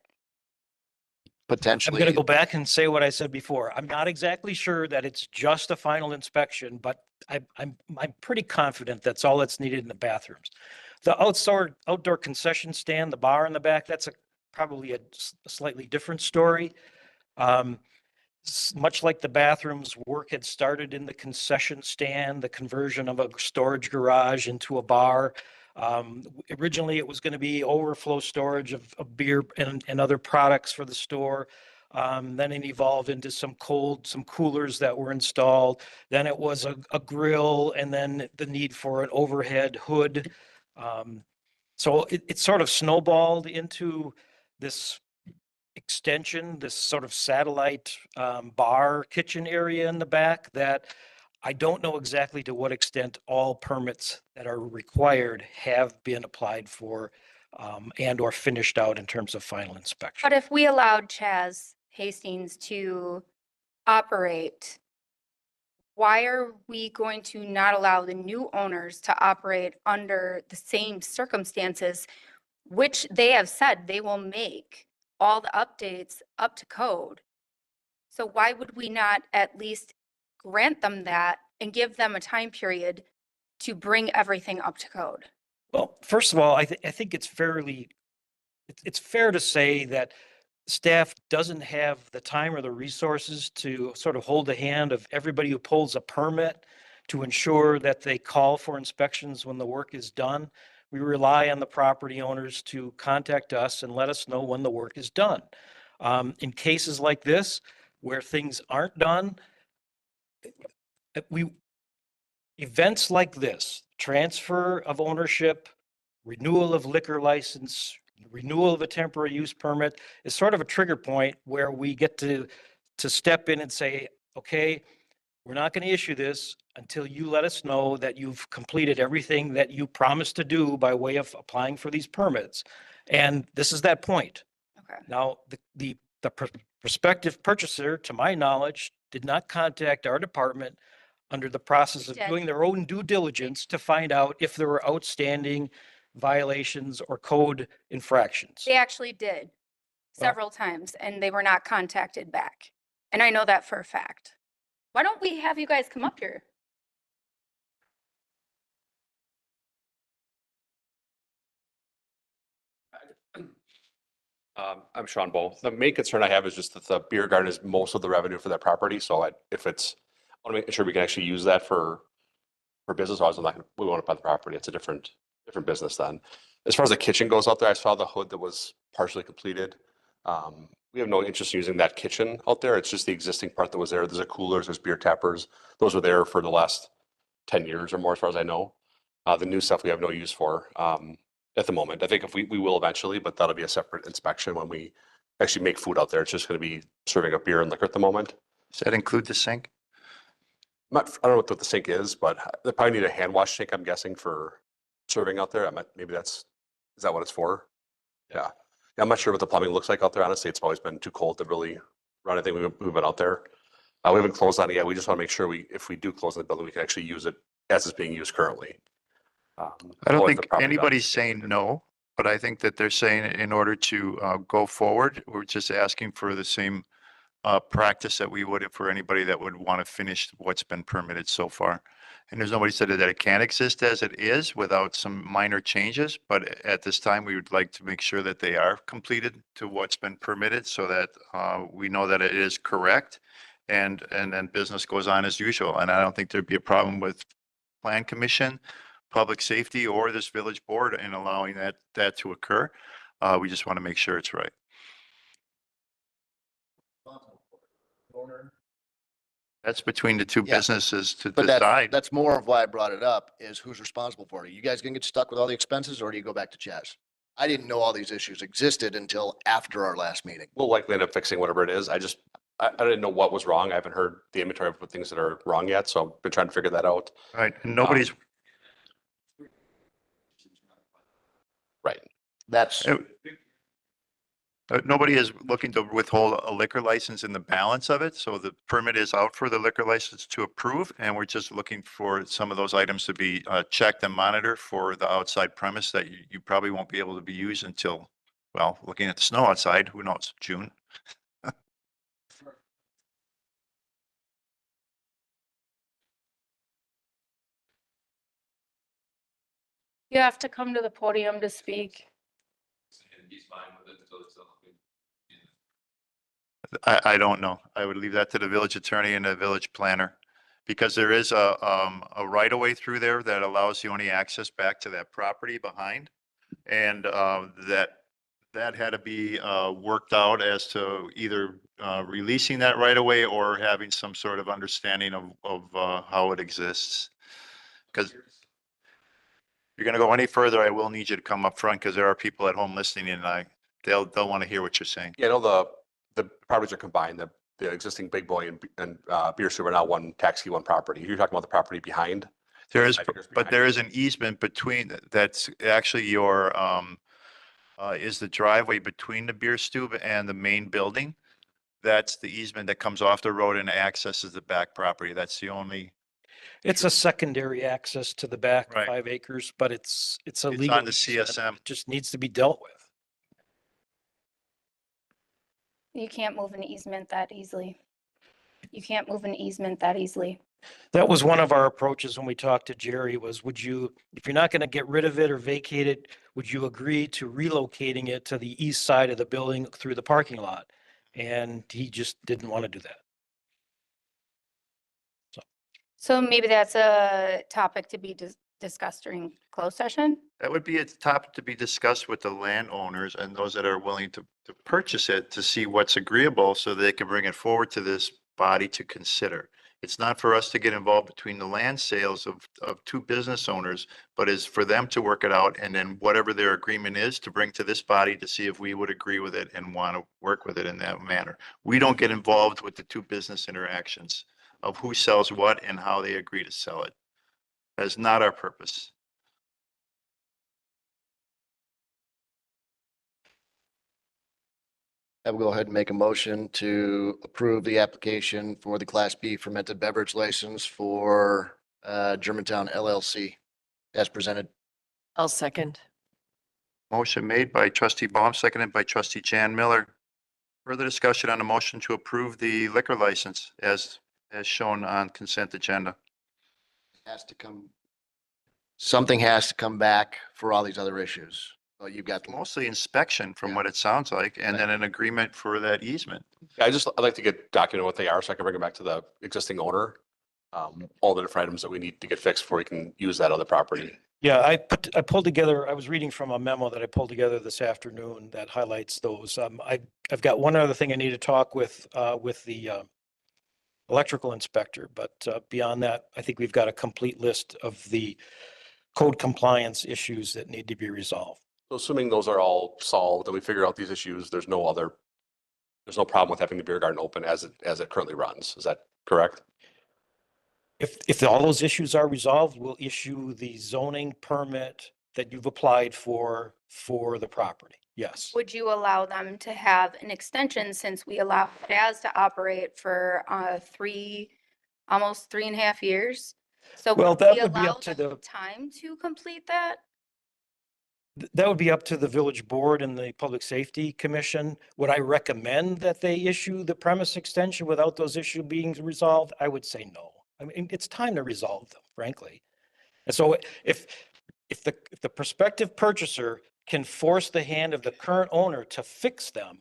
I'm Potentially. going to go back and say what I said before. I'm not exactly sure that it's just a final inspection, but I'm pretty confident that's all that's needed in the bathrooms. The outdoor concession stand, the bar in the back, that's probably a slightly different story. Much like the bathrooms, work had started in the concession stand, the conversion of a storage garage into a bar. Originally, it was going to be overflow storage of beer and other products for the store. Then it evolved into some coolers that were installed. Then it was a grill, and then the need for an overhead hood. So it sort of snowballed into this extension, this sort of satellite bar kitchen area in the back that I don't know exactly to what extent all permits that are required have been applied for and or finished out in terms of final inspection. But if we allowed Chaz Hastings to operate, why are we going to not allow the new owners to operate under the same circumstances, which they have said they will make all the updates up to code? So why would we not at least grant them that and give them a time period to bring everything up to code? Well, first of all, I think it's it's fair to say that staff doesn't have the time or the resources to sort of hold the hand of everybody who pulls a permit to ensure that they call for inspections when the work is done. We rely on the property owners to contact us and let us know when the work is done. In cases like this, where things aren't done, events like this, transfer of ownership, renewal of liquor license, renewal of a temporary use permit, is sort of a trigger point where we get to step in and say, okay, we're not going to issue this until you let us know that you've completed everything that you promised to do by way of applying for these permits. And this is that point. Okay. Now, the prospective purchaser, to my knowledge, did not contact our department under the process of Did. doing their own due diligence to find out if there were outstanding violations or code infractions. They actually did several times and they were not contacted back. And I know that for a fact. Why don't we have you guys come up here? I'm Sean Bowe. The main concern I have is just that the beer garden is most of the revenue for that property. So if it's, I want to make sure we can actually use that for business. Otherwise, I'm not gonna, we won't buy the property. It's a different business then. As far as the kitchen goes out there, I saw the hood that was partially completed. We have no interest in using that kitchen out there. It's just the existing part that was there. There's a coolers, there's beer tappers. Those were there for the last 10 years or more, as far as I know. The new stuff we have no use for. At the moment. I think if we will eventually, but that'll be a separate inspection when we actually make food out there. It's just going to be serving up beer and liquor at the moment. Does that include the sink? I don't know what the sink is, but they probably need a hand wash sink, I'm guessing, for serving out there. Maybe is that what it's for? Yeah. I'm not sure what the plumbing looks like out there. Honestly, it's always been too cold to really run anything. We've been out there. We haven't closed on it yet. We just want to make sure if we do close the building, we can actually use it as it's being used currently. I don't or if think the property anybody's saying no, but I think that they're saying in order to go forward, we're just asking for the same practice that we would for anybody that would want to finish what's been permitted so far. And there's nobody said that it can exist as it is without some minor changes, but at this time, we would like to make sure that they are completed to what's been permitted so that we know that it is correct and then business goes on as usual. And I don't think there'd be a problem with Plan Commission, Public Safety, or this village board in allowing that to occur. We just want to make sure it's right. That's between the two Yeah. businesses to But decide. that's more of why I brought it up, is who's responsible for it. You guys gonna get stuck with all the expenses, or do you go back to Chaz? I didn't know all these issues existed until after our last meeting. We'll likely end up fixing whatever it is. I didn't know what was wrong. I haven't heard the inventory of things that are wrong yet, so I've been trying to figure that out. Right, and nobody's, Right. That's, nobody is looking to withhold a liquor license in the balance of it. So the permit is out for the liquor license to approve. And we're just looking for some of those items to be checked and monitored for the outside premise that you probably won't be able to be used until, well, looking at the snow outside, who knows, June. You have to come to the podium to speak. I don't know. I would leave that to the village attorney and the village planner. Because there is a right of way through there that allows you only access back to that property behind. And that had to be worked out as to either releasing that right of way or having some sort of understanding of how it exists. Because if you're gonna go any further, I will need you to come up front because there are people at home listening and they'll want to hear what you're saying. Yeah, I know the properties are combined. The existing Big Boy and Beer Stew are now one tax key, one property. You're talking about the property behind? There is, 5 acres but behind there it. is an easement between, that's actually your, is the driveway between the beer stew and the main building. That's the easement that comes off the road and accesses the back property. That's the only, It's a secondary access to the back Right. 5 acres, but it's a it's legal. on the easement. CSM. It just needs to be dealt with. You can't move an easement that easily. You can't move an easement that easily. That was one of our approaches when we talked to Jerry was, would you, if you're not going to get rid of it or vacate it, would you agree to relocating it to the east side of the building through the parking lot? And he just didn't want to do that. So maybe that's a topic to be discussed during closed session. That would be a topic to be discussed with the landowners and those that are willing to purchase it to see what's agreeable so they can bring it forward to this body to consider. It's not for us to get involved between the land sales of two business owners, but is for them to work it out and then whatever their agreement is to bring to this body to see if we would agree with it and want to work with it in that manner. We don't get involved with the two business interactions of who sells what and how they agree to sell it. That's not our purpose. I will go ahead and make a motion to approve the application for the Class B fermented beverage license for Germantown LLC as presented. I'll second. Motion made by trustee Baum, seconded by trustee Jan Miller. Further discussion on the motion to approve the liquor license as as shown on consent agenda. Has to come, something has to come back for all these other issues. So you've got the Mostly inspection from what it sounds like, and then an agreement for that easement. I'd like to get documented what they are so I can bring it back to the existing owner. All the different items that we need to get fixed before we can use that other property. Yeah, I pulled together, I was reading from a memo that I pulled together this afternoon that highlights those. I've got one other thing I need to talk with the electrical inspector, but beyond that, I think we've got a complete list of the code compliance issues that need to be resolved. So assuming those are all solved and we figure out these issues, there's no problem with having the beer garden open as it currently runs. Is that correct? If all those issues are resolved, we'll issue the zoning permit that you've applied for the property. Yes. Would you allow them to have an extension since we allow Jazz to operate for almost 3.5 years? So Well, would that we would be allow up to them the, time to complete that? that would be up to the village board and the Public Safety Commission. Would I recommend that they issue the premise extension without those issues being resolved? I would say no. I mean, it's time to resolve them, frankly. And so if the prospective purchaser can force the hand of the current owner to fix them,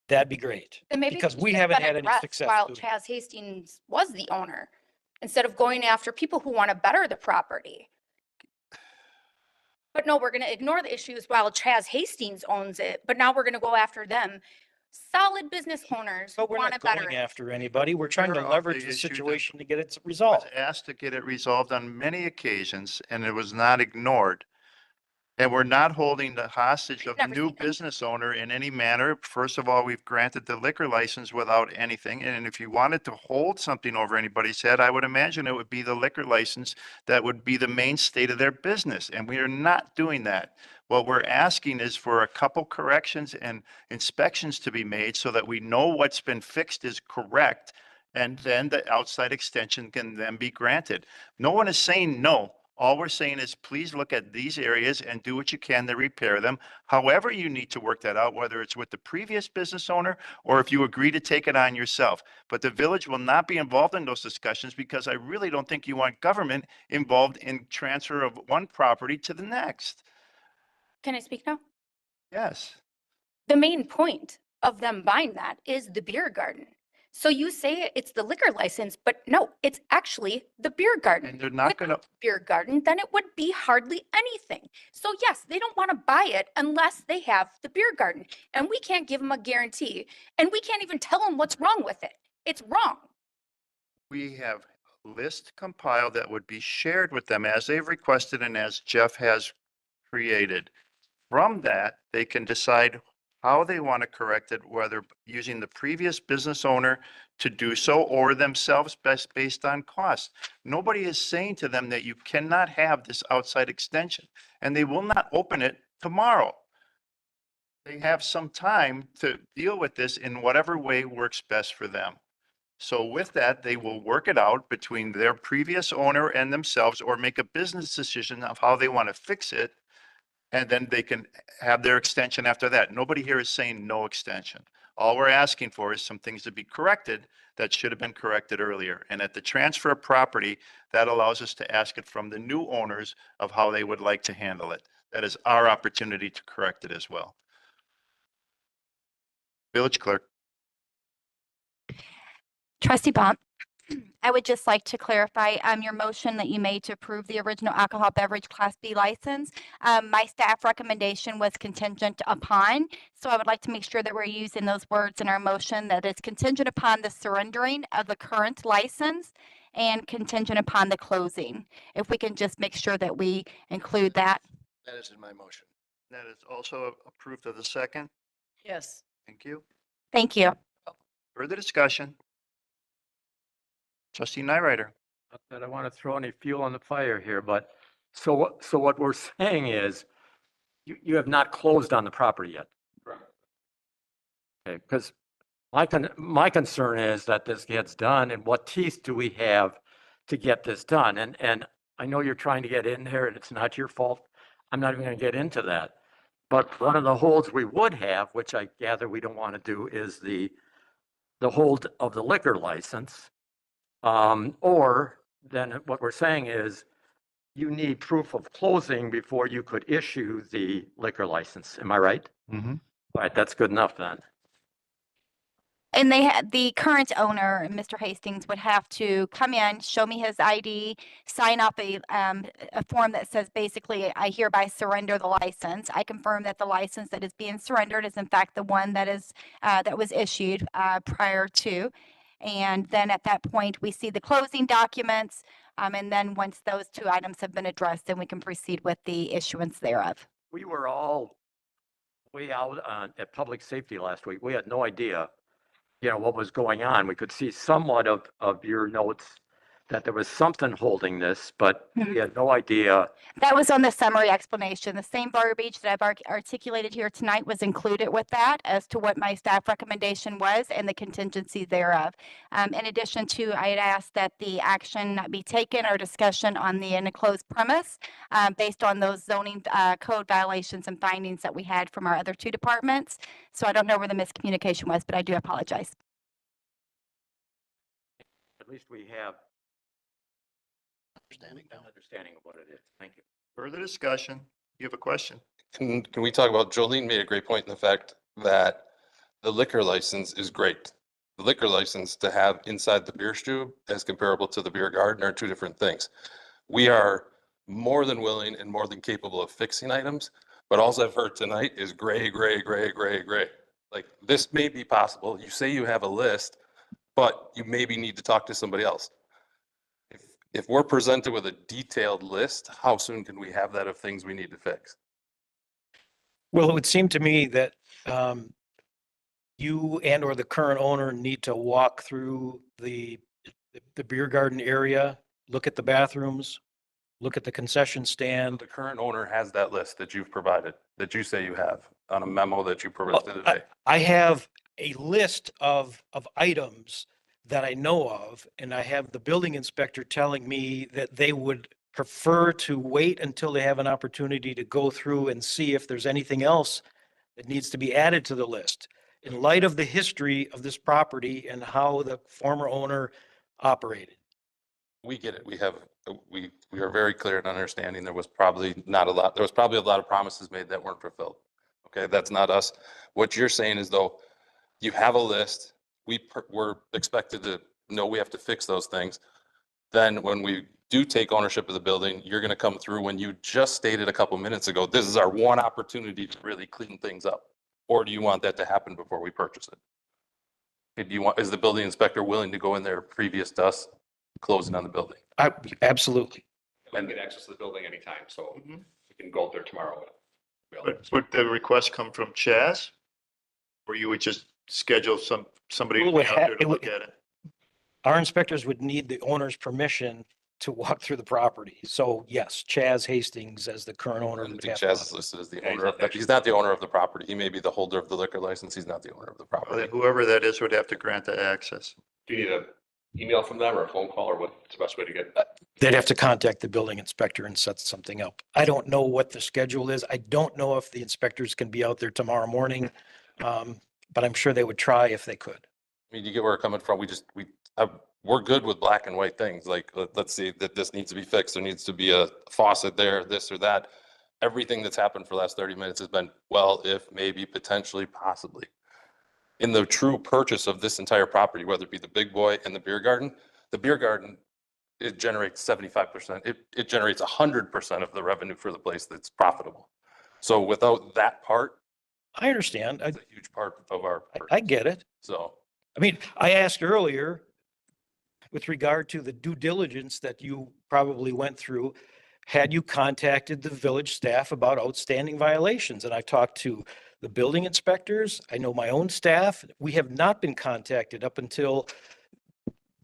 that'd be great. Then maybe Because we should have haven't been had any addressed success while doing it. Chaz Hastings was the owner, instead of going after people who want to better the property. But no, we're going to ignore the issues while Chaz Hastings owns it, but now we're going to go after them. Solid business owners who But we're want not to better going it. after anybody. We're trying to Sure, of leverage the the issue that situation to get it was resolved. asked to get it resolved on many occasions, and it was not ignored. And we're not holding the hostage of the never new seen it. business owner in any manner. First of all, we've granted the liquor license without anything. And if you wanted to hold something over anybody's head, I would imagine it would be the liquor license that would be the main state of their business. And we are not doing that. What we're asking is for a couple corrections and inspections to be made so that we know what's been fixed is correct. And then the outside extension can then be granted. No one is saying no. All we're saying is please look at these areas and do what you can to repair them. However, you need to work that out, whether it's with the previous business owner or if you agree to take it on yourself. But the village will not be involved in those discussions because I really don't think you want government involved in transfer of one property to the next. Can I speak now? Yes. The main point of them buying that is the beer garden. So you say it's the liquor license, but no, it's actually the beer garden. And they're not going to, Without the beer garden, then it would be hardly anything. So yes, they don't want to buy it unless they have the beer garden. And we can't give them a guarantee. And we can't even tell them what's wrong with it. It's wrong. we have a list compiled that would be shared with them as they've requested and as Jeff has created. From that, they can decide how they want to correct it, whether using the previous business owner to do so or themselves based on cost. Nobody is saying to them that you cannot have this outside extension, and they will not open it tomorrow. They have some time to deal with this in whatever way works best for them. So with that, they will work it out between their previous owner and themselves, or make a business decision of how they want to fix it. And then they can have their extension after that. Nobody here is saying no extension. All we're asking for is some things to be corrected that should have been corrected earlier. And at the transfer of property, that allows us to ask it from the new owners of how they would like to handle it. That is our opportunity to correct it as well. Village Clerk. Trustee Bump, I would just like to clarify your motion that you made to approve the original alcohol beverage Class B license. My staff recommendation was contingent upon, so I would like to make sure that we're using those words in our motion, that it's contingent upon the surrendering of the current license and contingent upon the closing. If we can just make sure that we include that. That is in my motion. That is also approved of the second. Yes. Thank you. Thank you. Further discussion? Trustee Nyrider. Not that I want to throw any fuel on the fire here, but so what we're saying is you have not closed on the property yet. Okay, because my concern is that this gets done, and what teeth do we have to get this done? And I know you're trying to get in there and it's not your fault. I'm not even going to get into that. But one of the holds we would have, which I gather we don't want to do, is the hold of the liquor license. Or then what we're saying is you need proof of closing before you could issue the liquor license. Am I right? Mm-hmm. All right, that's good enough then. And they had, the current owner, Mr. Hastings, would have to come in, show me his ID, sign up a form that says basically, I hereby surrender the license. I confirm that the license that is being surrendered is in fact the one that is, that was issued, prior to. And then at that point, we see the closing documents. And then once those two items have been addressed, then we can proceed with the issuance thereof. We were all way out at public safety last week. We had no idea, what was going on. We could see somewhat of your notes that there was something holding this, but we had no idea. That was on the summary explanation. The same verbiage that I've articulated here tonight was included with that as to what my staff recommendation was and the contingencies thereof. In addition to, I had asked that the action not be taken or discussion on the enclosed premise based on those zoning code violations and findings that we had from our other two departments. So I don't know where the miscommunication was, but I do apologize. At least we have understanding of what it is. Thank you. Further discussion? You have a question? Can we talk about, Jolene made a great point in the fact that the liquor license is great. The liquor license to have inside the beer stew as comparable to the beer garden are two different things. We are more than willing and more than capable of fixing items, but all I've heard tonight is gray. Like, this may be possible. You say you have a list, but you maybe need to talk to somebody else. If we're presented with a detailed list, how soon can we have that of things we need to fix? Well, it would seem to me that you and or the current owner need to walk through the beer garden area, look at the bathrooms, look at the concession stand. The current owner has that list that you've provided, that you say you have on a memo that you provided today. I have a list of items that I know of, and I have the building inspector telling me that they would prefer to wait until they have an opportunity to go through and see if there's anything else that needs to be added to the list. In light of the history of this property and how the former owner operated. We get it. We are very clear in understanding there was probably a lot of promises made that weren't fulfilled. Okay, that's not us. What you're saying is, though, you have a list. We're expected to know we have to fix those things. Then when we do take ownership of the building, you're going to come through when you just stated a couple minutes ago, this is our one opportunity to really clean things up. Or do you want that to happen before we purchase it? Is the building inspector willing to go in there previous to us closing on the building? Absolutely. And get access to the building anytime, so we can go up there tomorrow. Would the request come from Chaz? Or you would just schedule somebody to Well, be out there to look at it? Our inspectors would need the owner's permission to walk through the property. So yes, Chaz Hastings as the current owner. I think Chaz is listed as the owner. He's not the owner of the property. He may be the holder of the liquor license. He's not the owner of the Well, property. then whoever that is would have to grant the access. Do you need an email from them or a phone call, or what's the best way to get? They'd have to contact the building inspector and set something up. I don't know what the schedule is. I don't know if the inspectors can be out there tomorrow morning. But I'm sure they would try if they could. I mean, you get where we're coming from. We're good with black and white things. Like, let's see that this needs to be fixed. There needs to be a faucet there, this or that. Everything that's happened for the last 30 minutes has been, well, if, maybe, potentially, possibly. In the true purchase of this entire property, whether it be the Big Boy and the beer garden, it generates 75%. It generates 100% of the revenue for the place that's profitable. So without that part, I understand. it's a huge part of our purchase. I get it. So I mean, I asked earlier with regard to the due diligence that you probably went through, had you contacted the village staff about outstanding violations? And I talked to the building inspectors. I know my own staff. We have not been contacted up until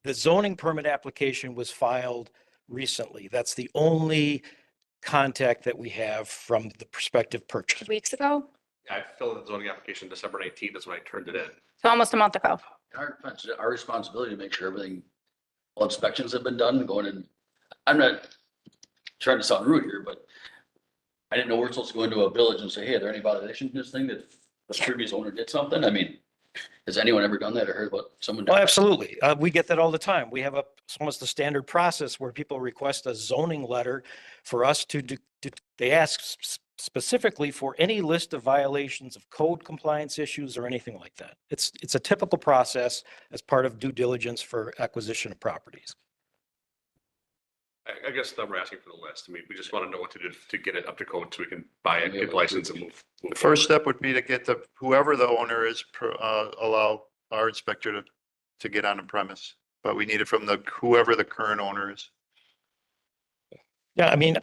the zoning permit application was filed recently. That's the only contact that we have from the prospective purchaser. 2 weeks ago, I filled in the zoning application December 19th. That's when I turned it in. so almost a month ago. It's our responsibility to make sure everything, all inspections have been done, going in. I'm not trying to sound rude here, but I didn't know we're supposed to go into a village and say, hey, are there any violations in this thing that the previous owner did something? I mean, Has anyone ever done that or heard about someone? Oh, absolutely. We get that all the time. We have it's almost the standard process where people request a zoning letter for us to do, they ask specifically for any list of violations of code compliance issues or anything like that. It's a typical process as part of due diligence for acquisition of properties. I guess that we're asking for the list. I mean, we just want to know what to do to get it up to code so we can buy it, get the license and move. The first step would be to get whoever the owner is, allow our inspector to get on the premise. But we need it from whoever the current owner is. Yeah, I mean,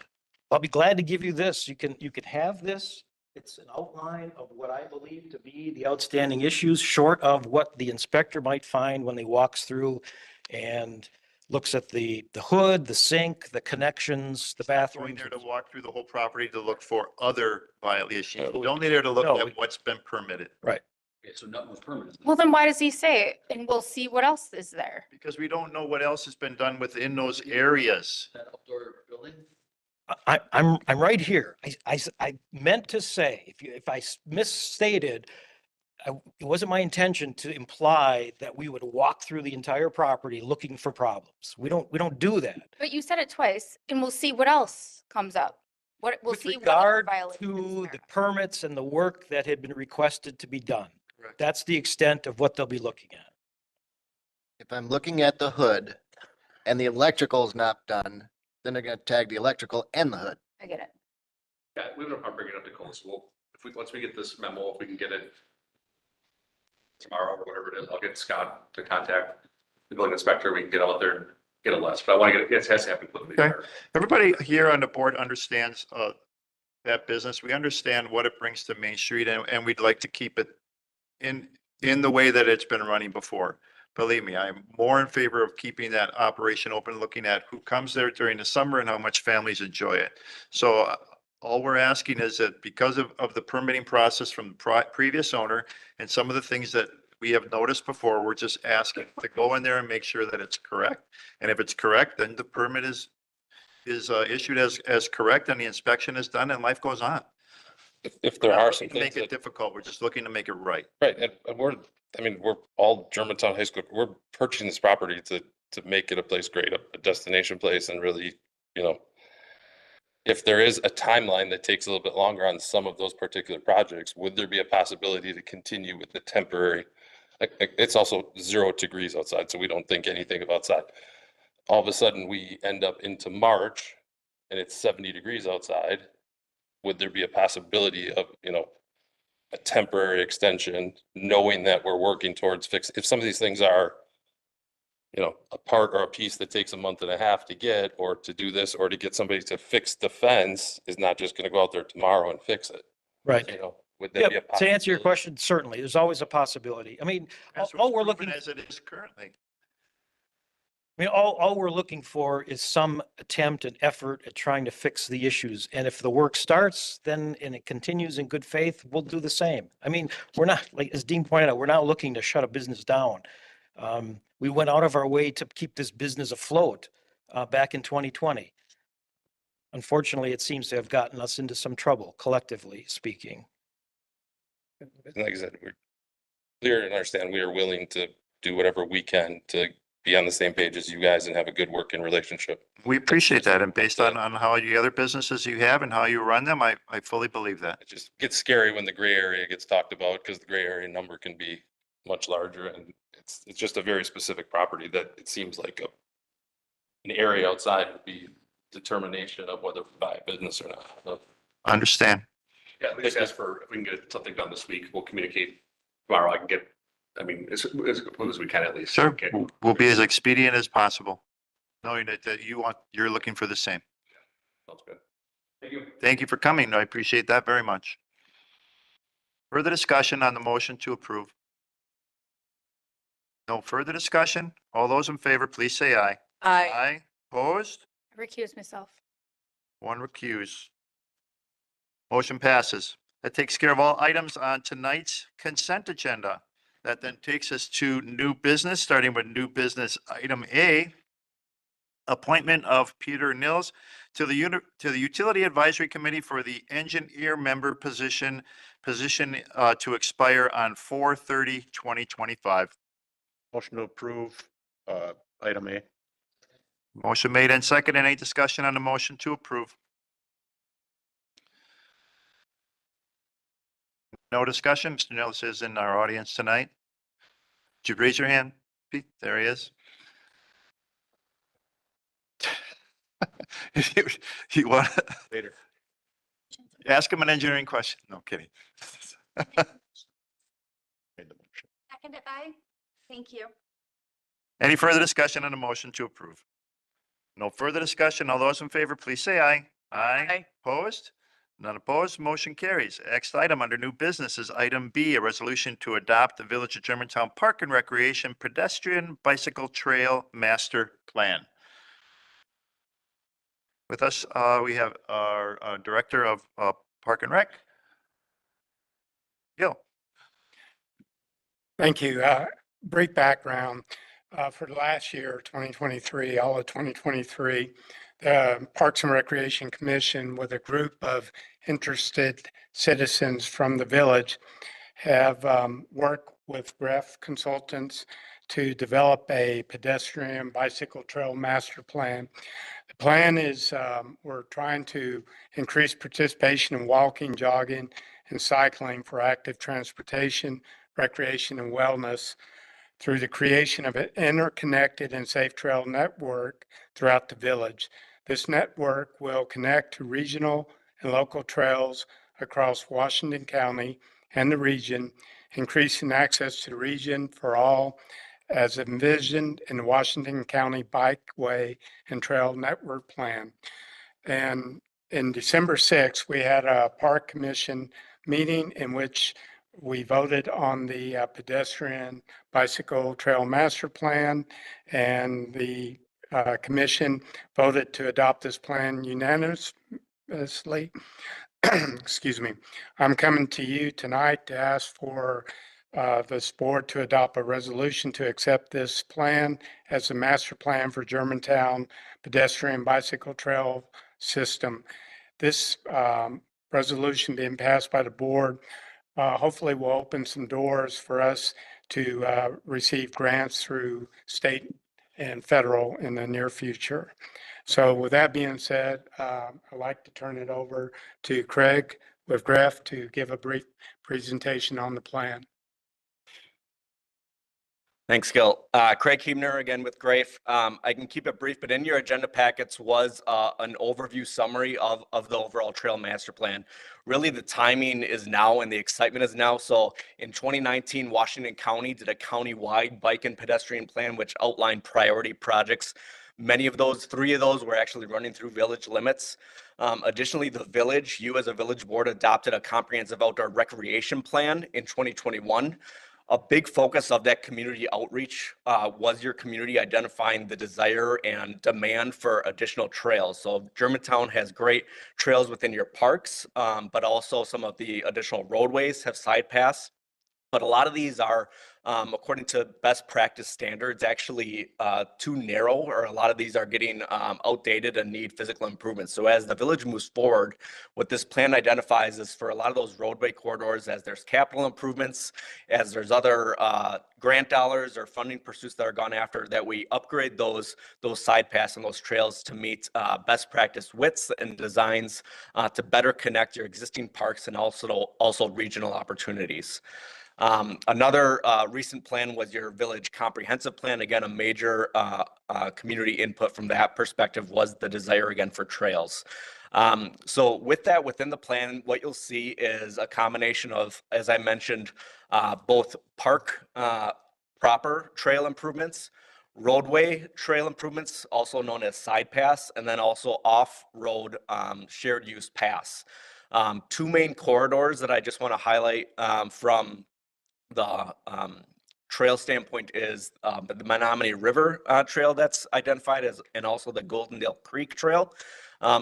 I'll be glad to give you this. You can have this. It's an outline of what I believe to be the outstanding issues, short of what the inspector might find when he walks through and looks at the hood, the sink, the connections, the Going bathrooms. there to walk through the whole property to look for other violations. We're only there to look No. at what's been permitted. Right. Okay, so nothing was permanent. Well, then why does he say it? And we'll see what else is there. Because we don't know what else has been done within those areas. That outdoor building? I'm right here. I meant to say, if I misstated, it wasn't my intention to imply that we would walk through the entire property looking for problems. We don't do that. But you said it twice and we'll see what else comes up. We'll With see what other regard violations to there the permits and the work that had been requested to be done. Correct. That's the extent of what they'll be looking at. If I'm looking at the hood and the electrical is not done, then they're gonna tag the electrical and the hood. I get it. Yeah, we have no problem bringing it up to code. So once we get this memo, if we can get it tomorrow or whatever it is, I'll get Scott to contact the building inspector. We can get out there and get a list, but I want to get, it has to happen quickly. Okay. Everybody here on the board understands that business. We understand what it brings to Main Street and we'd like to keep it in the way that it's been running before. Believe me, I'm more in favor of keeping that operation open, looking at who comes there during the summer and how much families enjoy it. So all we're asking is that because of the permitting process from the previous owner and some of the things that we have noticed before, we're just asking to go in there and make sure that it's correct. And if it's correct, then the permit is issued as correct and the inspection is done and life goes on. If there are some To make things it that, difficult, we're just looking to make it right. right, and we're all Germantown High School, we're purchasing this property to make it a place great, a destination place, and really, if there is a timeline that takes a little bit longer on some of those particular projects, would there be a possibility to continue with the temporary? Like, it's also 0 degrees outside, so we don't think anything of outside. All of a sudden, we end up into March and it's 70 degrees outside. Would there be a possibility of, a temporary extension, knowing that we're working towards if some of these things are, a part or a piece that takes a month and a half to get, or to do this, or to get somebody to fix the fence is not just gonna go out there tomorrow and fix it. Right. Would that be a Yeah, to answer your possibility? question, certainly, there's always a possibility. I mean, That's all what's we're proven looking, as it is currently. all we're looking for is some attempt and effort at trying to fix the issues. And if the work starts, then, and it continues in good faith, we'll do the same. I mean, we're not, like, as Dean pointed out, we're not looking to shut a business down. We went out of our way to keep this business afloat, back in 2020. Unfortunately, it seems to have gotten us into some trouble, collectively speaking. And like I said, we're clear and understand we are willing to do whatever we can to be on the same page as you guys and have a good working relationship. We appreciate that. And based on how the other businesses you have and how you run them, I fully believe that. It just gets scary when the gray area gets talked about, because the gray area number can be much larger, and it's just a very specific property that it seems like an area outside would be determination of whether we buy a business or not. So, Understand. Yeah, we just ask for, if we can get something done this week, we'll communicate tomorrow. I can get, as quick as we can at least. Sure, Okay. we'll be as expedient as possible, knowing that you're looking for the same. Sounds good. Thank you. Thank you for coming. I appreciate that very much. Further discussion on the motion to approve? No further discussion? All those in favor, please say aye. Aye. Aye. Opposed? I recuse myself. One recuse. Motion passes. That takes care of all items on tonight's consent agenda. That then takes us to new business, starting with new business item A. Appointment of Peter Nils to the Utility Advisory Committee for the engineer member position position to expire on 4/30/2025. Motion to approve, item A. Motion made and second. Any discussion on the motion to approve? No discussion? Mr. Nellis is in our audience tonight. Did you raise your hand, Pete? There he is. You want, Later. ask him an engineering question. No kidding. Seconded by? Thank you. Any further discussion on the motion to approve? No further discussion. All those in favor, please say aye. Aye. Opposed? None opposed. Motion carries. Next item under new business is item B, a resolution to adopt the Village of Germantown Park and Recreation Pedestrian Bicycle Trail Master Plan. With us, we have our Director of Park and Rec, Gil. Thank you. Brief background. For the last year, 2023, all of 2023, the Parks and Recreation Commission, with a group of interested citizens from the village, have worked with Greff Consultants to develop a pedestrian bicycle trail master plan. The plan is we're trying to increase participation in walking, jogging, and cycling for active transportation, recreation, and wellness through the creation of an interconnected and safe trail network throughout the village. This network will connect to regional and local trails across Washington County and the region, increasing access to the region for all as envisioned in the Washington County Bikeway and Trail Network Plan. And in December 6th, we had a Park Commission meeting in which we voted on the pedestrian bicycle trail master plan, and the commission voted to adopt this plan unanimously. Excuse me. I'm coming to you tonight to ask for this board to adopt a resolution to accept this plan as a master plan for Germantown pedestrian bicycle trail system. This resolution being passed by the board hopefully will open some doors for us to receive grants through state and federal in the near future. So with that being said, I'd like to turn it over to Craig with Greff to give a brief presentation on the plan. Thanks, Gil. Craig Huebner again with Greff. I can keep it brief, but in your agenda packets was an overview summary of the overall trail master plan. Really, the timing is now and the excitement is now. So in 2019, Washington County did a county-wide bike and pedestrian plan, which outlined priority projects. Many of those, 3 of those were actually running through village limits. Additionally, the village, you as a village board adopted a comprehensive outdoor recreation plan in 2021. A big focus of that community outreach was your community identifying the desire and demand for additional trails. So Germantown has great trails within your parks, but also some of the additional roadways have side paths. But a lot of these are, according to best practice standards, actually too narrow, or a lot of these are getting outdated and need physical improvements. So as the village moves forward, what this plan identifies is for a lot of those roadway corridors, as there's capital improvements, as there's other grant dollars or funding pursuits that are gone after, that we upgrade those side paths and those trails to meet best practice widths and designs to better connect your existing parks and also regional opportunities. Another recent plan was your village comprehensive plan. Again, a major community input from that perspective was the desire again for trails. So with that, within the plan, what you'll see is a combination of, as I mentioned, both park proper trail improvements, roadway trail improvements, also known as side paths, and then also off-road shared use paths. 2 main corridors that I just want to highlight from the trail standpoint is the Menominee River Trail that's identified as, and also the Goldendale Creek Trail.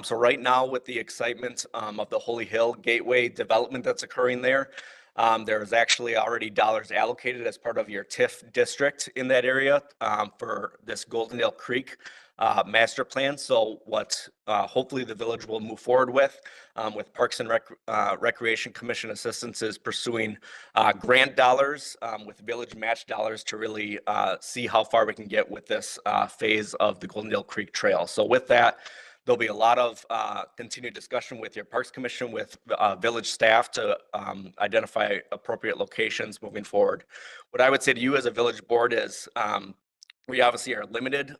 So right now with the excitement of the Holy Hill Gateway development that's occurring there, There is actually already dollars allocated as part of your TIF district in that area for this Goldendale Creek master plan. So what hopefully the village will move forward with Parks and Recreation Commission assistance is pursuing grant dollars with village match dollars to really see how far we can get with this phase of the Goldendale Creek Trail. So with that, there'll be a lot of continued discussion with your Parks Commission, with village staff to identify appropriate locations moving forward. What I would say to you as a village board is we obviously are limited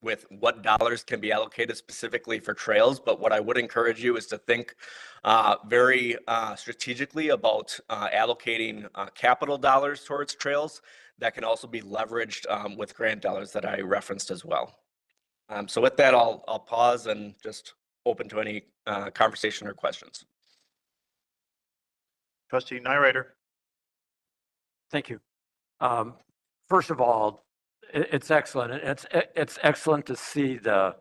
with what dollars can be allocated specifically for trails, but what I would encourage you is to think very strategically about allocating capital dollars towards trails that can also be leveraged with grant dollars that I referenced as well. So with that, I'll pause and just open to any conversation or questions. Trustee Nyrider. Thank you. First of all, it's excellent. It's excellent to see the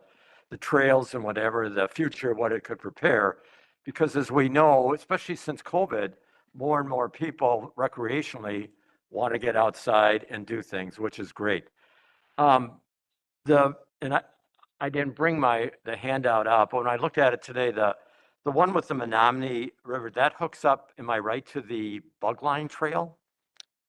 trails and whatever the future, what it could prepare, because as we know, especially since COVID, more and more people recreationally want to get outside and do things, which is great. I didn't bring the handout up, but when I looked at it today, the one with the Menominee River, that hooks up, am I right, to the Bugline Trail?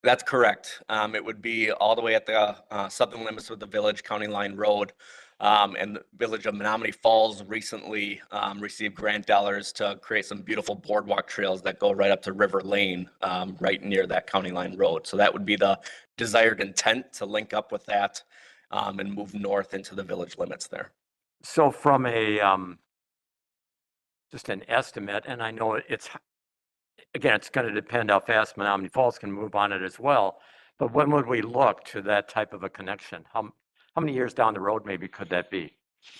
That's correct. It would be all the way at the southern limits of the village, County Line Road. And the village of Menominee Falls recently received grant dollars to create some beautiful boardwalk trails that go right up to River Lane, right near that County Line Road. So that would be the desired intent, to link up with that and move north into the village limits there. So from a, just an estimate, and I know it's, again, it's going to depend how fast Menominee Falls can move on it as well, but when would we look to that type of a connection? How many years down the road maybe could that be?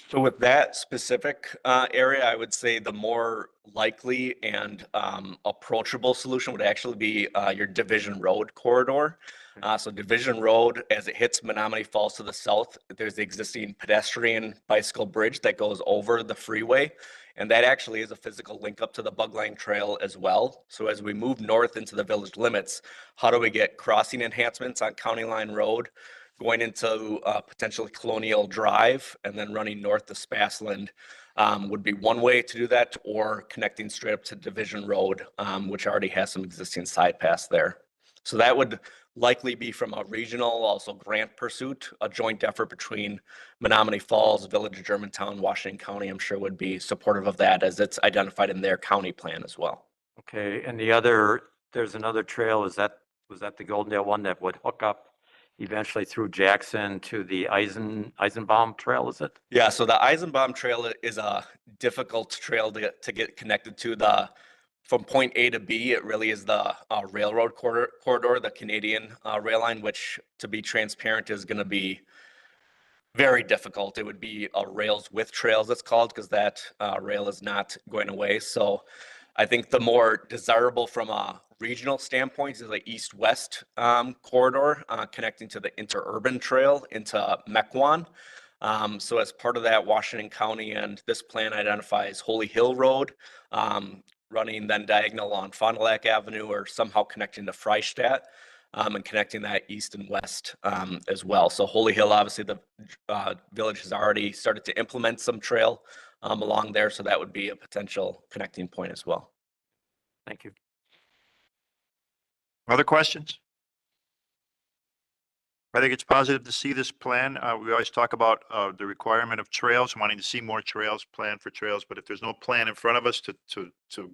So with that specific area, I would say the more likely and approachable solution would actually be your Division Road corridor. So Division Road, as it hits Menominee Falls to the south, there's the existing pedestrian bicycle bridge that goes over the freeway. And that actually is a physical link up to the Bugline Trail as well. So as we move north into the village limits, how do we get crossing enhancements on County Line Road, going into potentially Colonial Drive, and then running north to Spassland would be one way to do that, or connecting straight up to Division Road, which already has some existing side paths there. So that would likely be from a regional, also grant pursuit, a joint effort between Menominee Falls, Village of Germantown, Washington County, I'm sure would be supportive of that, as it's identified in their county plan as well. Okay, and there's another trail, was that the Goldendale one that would hook up eventually through Jackson to the Eisenbaum Trail, is it? Yeah, so the Eisenbaum Trail is a difficult trail to get connected to. From point A to B, it really is the railroad corridor, the Canadian rail line, which, to be transparent, is going to be very difficult. It would be a rails with trails, it's called, because that rail is not going away. So I think the more desirable from a regional standpoint is the east-west corridor connecting to the interurban trail into Mequon. So as part of that, Washington County and this plan identifies Holy Hill Road, running then diagonal on Fond du Lac Avenue, or somehow connecting to Freistadt, and connecting that east and west as well. So Holy Hill, obviously the village has already started to implement some trail along there, so that would be a potential connecting point as well. Thank you. Other questions? I think it's positive to see this plan. We always talk about the requirement of trails, wanting to see more trails, plan for trails, but if there's no plan in front of us to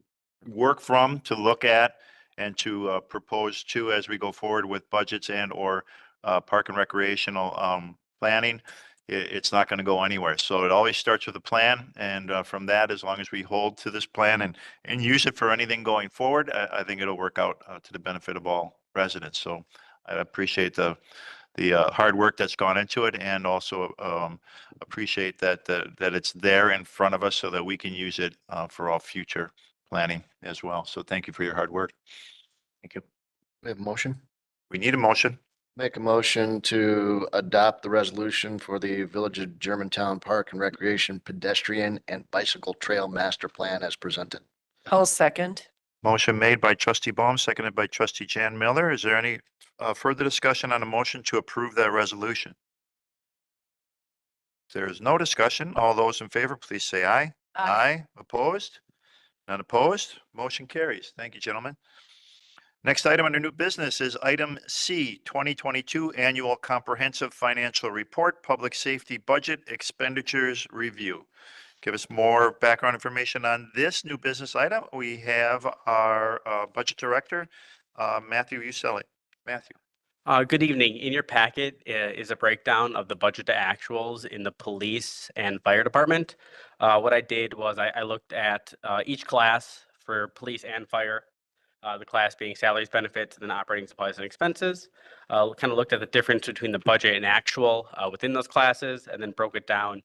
work from, to look at, and to propose to as we go forward with budgets and or park and recreational planning, it's not going to go anywhere. So it always starts with a plan, and from that, as long as we hold to this plan and use it for anything going forward, I think it'll work out to the benefit of all residents. So I appreciate the hard work that's gone into it, and also appreciate that it's there in front of us so that we can use it for all future planning as well. So thank you for your hard work. Thank you. We have a motion? We need a motion. Make a motion to adopt the resolution for the Village of Germantown Park and Recreation Pedestrian and Bicycle Trail Master Plan as presented. I'll second. Motion made by trustee Baum, seconded by trustee Jan Miller. Is there any further discussion on a motion to approve that resolution? If there is no discussion, all those in favor, please say aye. Aye. Opposed? None opposed? Motion carries. Thank you, gentlemen. Next item under new business is item C, 2022 Annual Comprehensive Financial Report, Public Safety Budget Expenditures Review. Give us more background information on this new business item. We have our Budget Director, Matthew Uselli. Matthew. Good evening. In your packet is a breakdown of the budget to actuals in the police and fire department. What I did was I looked at each class for police and fire, the class being salaries, benefits, and then operating supplies and expenses. Kind of looked at the difference between the budget and actual within those classes, and then broke it down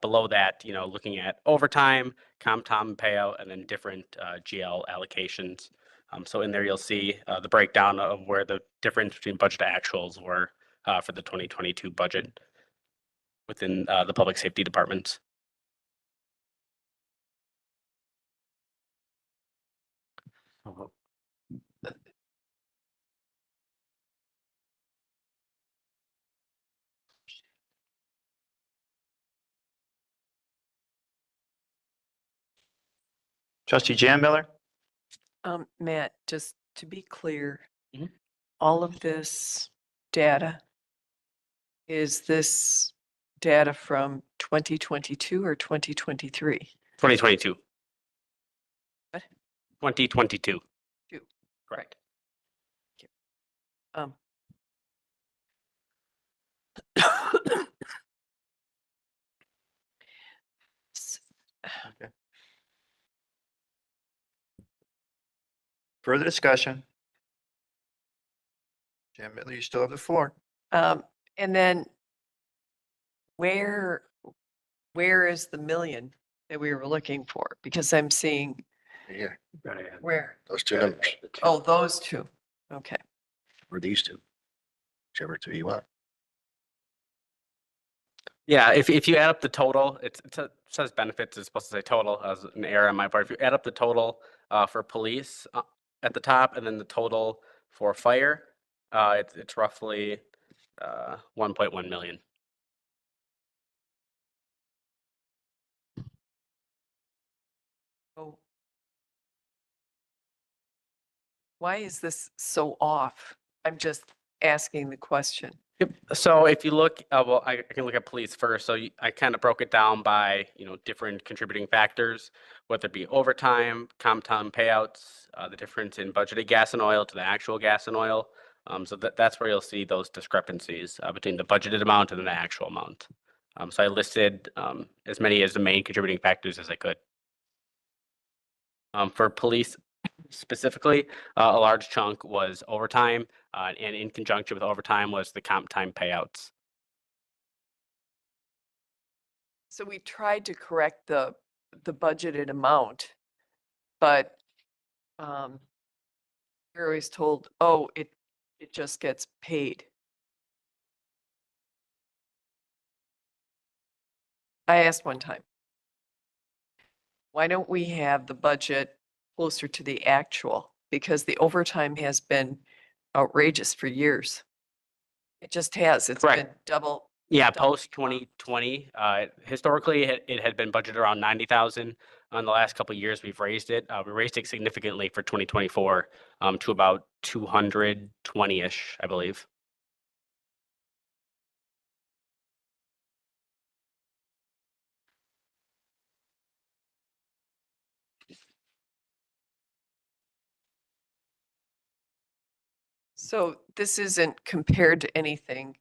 below that, looking at overtime, comp time payout, and then different GL allocations. So in there, you'll see the breakdown of where the difference between budget to actuals were for the 2022 budget within the public safety departments. Trustee Jan Miller. Matt, just to be clear, all of this data, is this data from 2022 or 2023? 2022. What? 2022. Two. Correct. Um. Further discussion? Jan Miller, you still have the floor. And then where is the million that we were looking for? Because I'm seeing Here, where? those two numbers, Oh, those two. Okay. or these two, whichever two you want. Yeah, if you add up the total, it says benefits, it's supposed to say total as an error on my part. If you add up the total for police at the top and then the total for fire, it's roughly 1.1 million. Oh. Why is this so off? I'm just asking the question. Yep. So if you look, well, I can look at police first. So I kind of broke it down by, different contributing factors, whether it be overtime, comp time payouts, the difference in budgeted gas and oil to the actual gas and oil. So that's where you'll see those discrepancies between the budgeted amount and the actual amount. So I listed as many as the main contributing factors as I could. For police specifically, a large chunk was overtime, and in conjunction with overtime was the comp time payouts. So we tried to correct the budgeted amount, but you're always told, oh, it just gets paid. I asked one time, why don't we have the budget closer to the actual? Because the overtime has been outrageous for years. It just has. It's been double. Yeah, post 2020, historically it had been budgeted around 90,000. In the last couple of years, we've raised it. We raised it significantly for 2024 to about 220-ish, I believe. So this isn't compared to anything.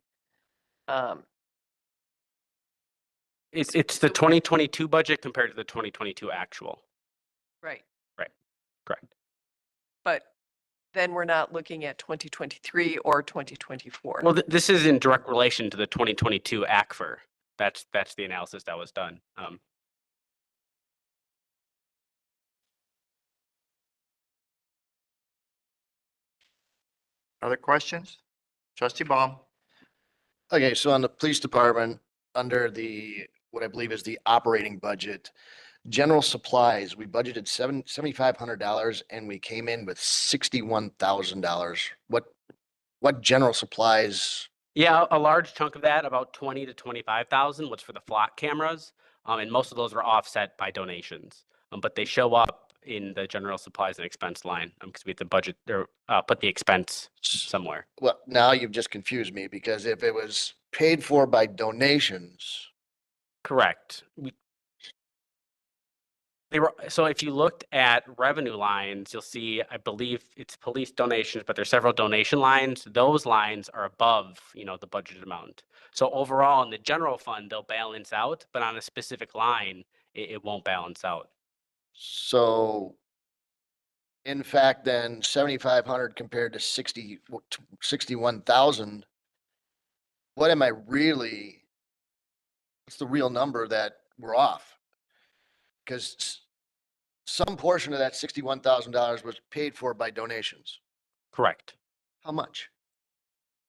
It's the 2022 budget compared to the 2022 actual. Right. Right. Correct. But then we're not looking at 2023 or 2024. Well, this is in direct relation to the 2022 ACFR. That's the analysis that was done. Other questions? Trustee Baum. Okay, so on the police department, under the, what I believe is the operating budget, General supplies, we budgeted $7,500 and we came in with $61,000. What general supplies? Yeah, a large chunk of that, about 20 to 25,000 was for the flock cameras. And most of those were offset by donations. But they show up in the general supplies and expense line, because we have to budget or put the expense somewhere. Well, now you've just confused me because if it was paid for by donations, Correct. They were, so if you looked at revenue lines, you'll see, I believe it's police donations, but there's several donation lines. Those lines are above, the budgeted amount. So overall, in the general fund, they'll balance out, but on a specific line, it won't balance out. so in fact, then 7,500 compared to 61,000. What am I really, what's the real number that we're off? Because some portion of that $61,000 was paid for by donations. Correct. How much?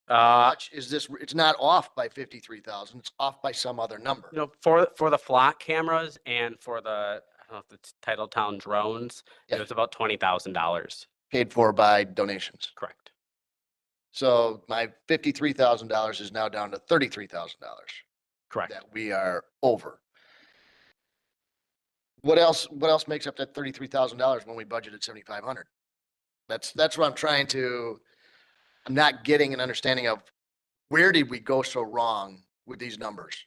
How Uh, much is this? It's not off by 53,000. It's off by some other number. for the flock cameras and for the, I don't know if it's Titletown drones, it was about $20,000. Paid for by donations. Correct. So my $53,000 is now down to $33,000 Correct. that we are over. What else makes up that $33,000 when we budgeted 7,500? That's what I'm not getting an understanding of where did we go so wrong with these numbers?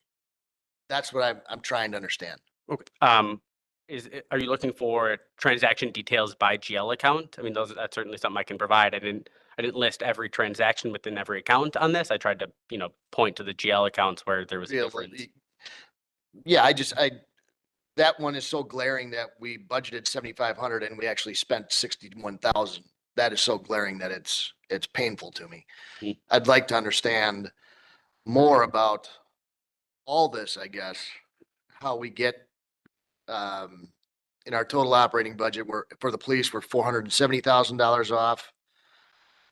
That's what I'm trying to understand. Okay. Are you looking for transaction details by GL account? I mean, that's certainly something I can provide. I didn't list every transaction within every account on this. I tried to, point to the GL accounts where there was a Yeah, difference. Yeah, that one is so glaring that we budgeted 7,500 and we actually spent 61,000. That is so glaring that it's painful to me. I'd like to understand more about all this, I guess, how we get, in our total operating budget, for the police, we're $470,000 off.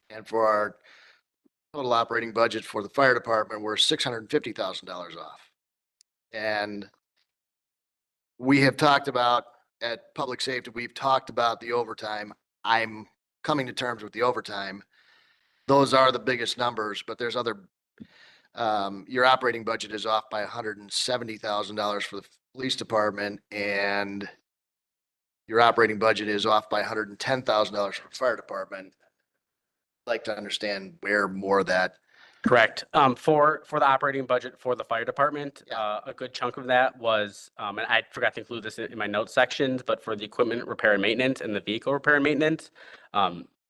And for our total operating budget for the fire department, we're $650,000 off. And we have talked about at public safety, we've talked about the overtime. I'm coming to terms with the overtime. Those are the biggest numbers, but there's other, your operating budget is off by $170,000 for the police department, and your operating budget is off by $110,000 for the fire department. I'd like to understand where more of that. Correct. For the operating budget for the fire department, a good chunk of that was, and I forgot to include this in my notes sections, but for the equipment repair and maintenance and the vehicle repair and maintenance,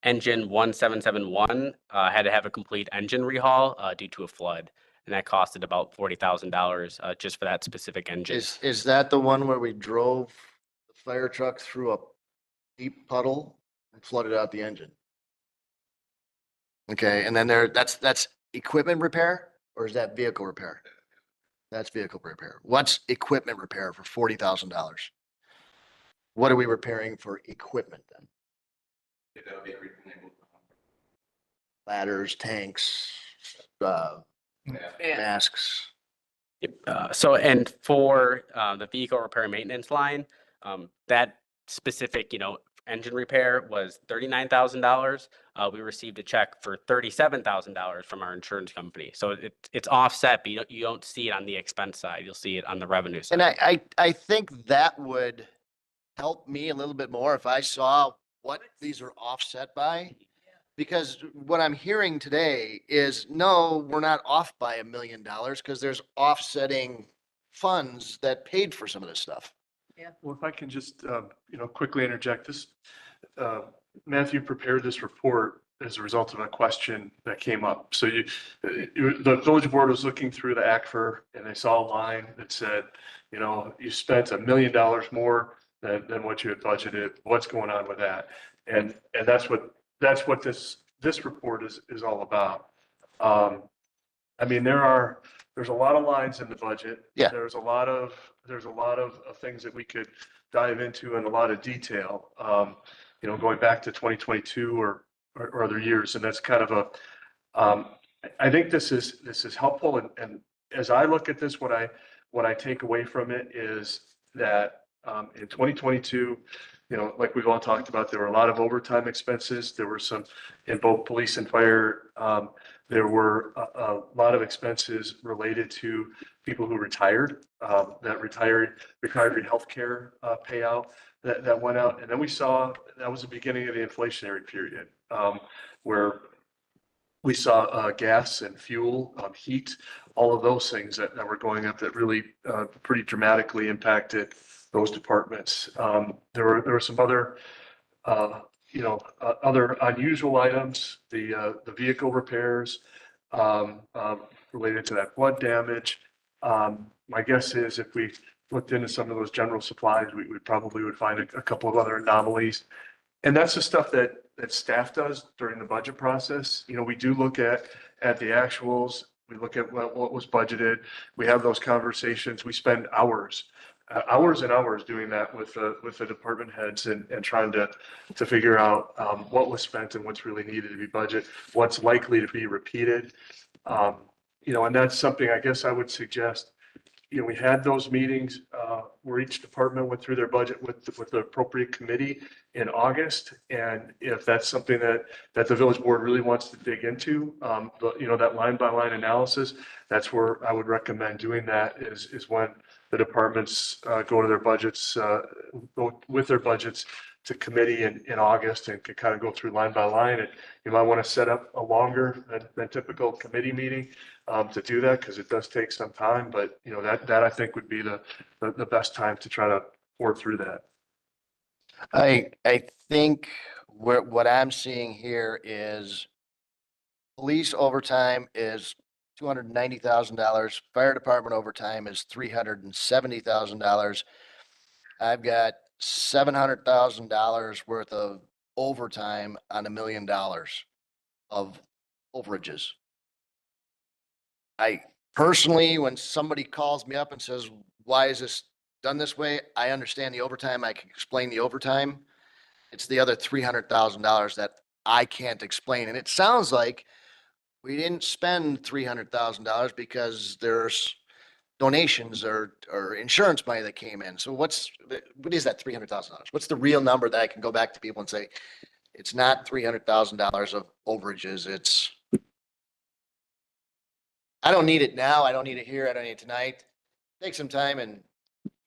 engine 1771 had to have a complete engine rehaul due to a flood, and that costed about $40,000 just for that specific engine. Is that the one where we drove the fire truck through a deep puddle and flooded out the engine? Okay, and then that's equipment repair, or is that vehicle repair? That's vehicle repair. What's equipment repair for $40,000? What are we repairing for equipment then? Ladders, tanks, masks. So, and for the vehicle repair and maintenance line, that specific, engine repair was $39,000. We received a check for $37,000 from our insurance company. So it's offset, but you don't see it on the expense side. You'll see it on the revenue side. And I think that would help me a little bit more if I saw what these are offset by. Because what I'm hearing today is, no, we're not off by $1 million because there's offsetting funds that paid for some of this stuff. Well, if I can just, quickly interject this, Matthew prepared this report as a result of a question that came up. So the village board was looking through the ACFR and they saw a line that said, you spent $1 million more than what you had budgeted. What's going on with that? And that's what this report is all about. I mean, there's a lot of lines in the budget. Yeah. There's a lot of things that we could dive into in a lot of detail, going back to 2022 or other years. And that's kind of I think this is helpful. And as I look at this, what I take away from it is that In 2022, you know, like we've all talked about, there were a lot of overtime expenses. There were some in both police and fire. There were a lot of expenses related to people who retired, that retired healthcare payout that went out. And then we saw, that was the beginning of the inflationary period, where we saw gas and fuel, heat, all of those things that were going up that really pretty dramatically impacted those departments. There were some other, other unusual items, the vehicle repairs related to that flood damage. My guess is if we looked into some of those general supplies, we probably would find a couple of other anomalies. And that's the stuff that staff does during the budget process. You know, we do look at the actuals. We look at what was budgeted. We have those conversations. We spend hours and hours doing that with the department heads and trying to figure out what was spent and what's really needed to be budgeted, what's likely to be repeated. And that's something I guess I would suggest. We had those meetings where each department went through their budget with the appropriate committee in August. And if that's something that the village board really wants to dig into, that line by line analysis, that's where I would recommend doing that is when the departments go to their budgets, go with their budgets to committee in August and can kind of go through line by line. And you might want to set up a longer than typical committee meeting to do that, because it does take some time. But that I think would be the best time to try to work through that. I think what I'm seeing here is police overtime is $290,000. Fire department overtime is $370,000. I've got $700,000 worth of overtime on $1 million of overages. I personally, when somebody calls me up and says, why is this done this way? I understand the overtime. I can explain the overtime. It's the other $300,000 that I can't explain. And it sounds like we didn't spend $300,000 because there's donations or insurance money that came in. So what is that $300,000? What's the real number that I can go back to people and say, it's not $300,000 of overages. I don't need it now. I don't need it here. I don't need it tonight. Take some time and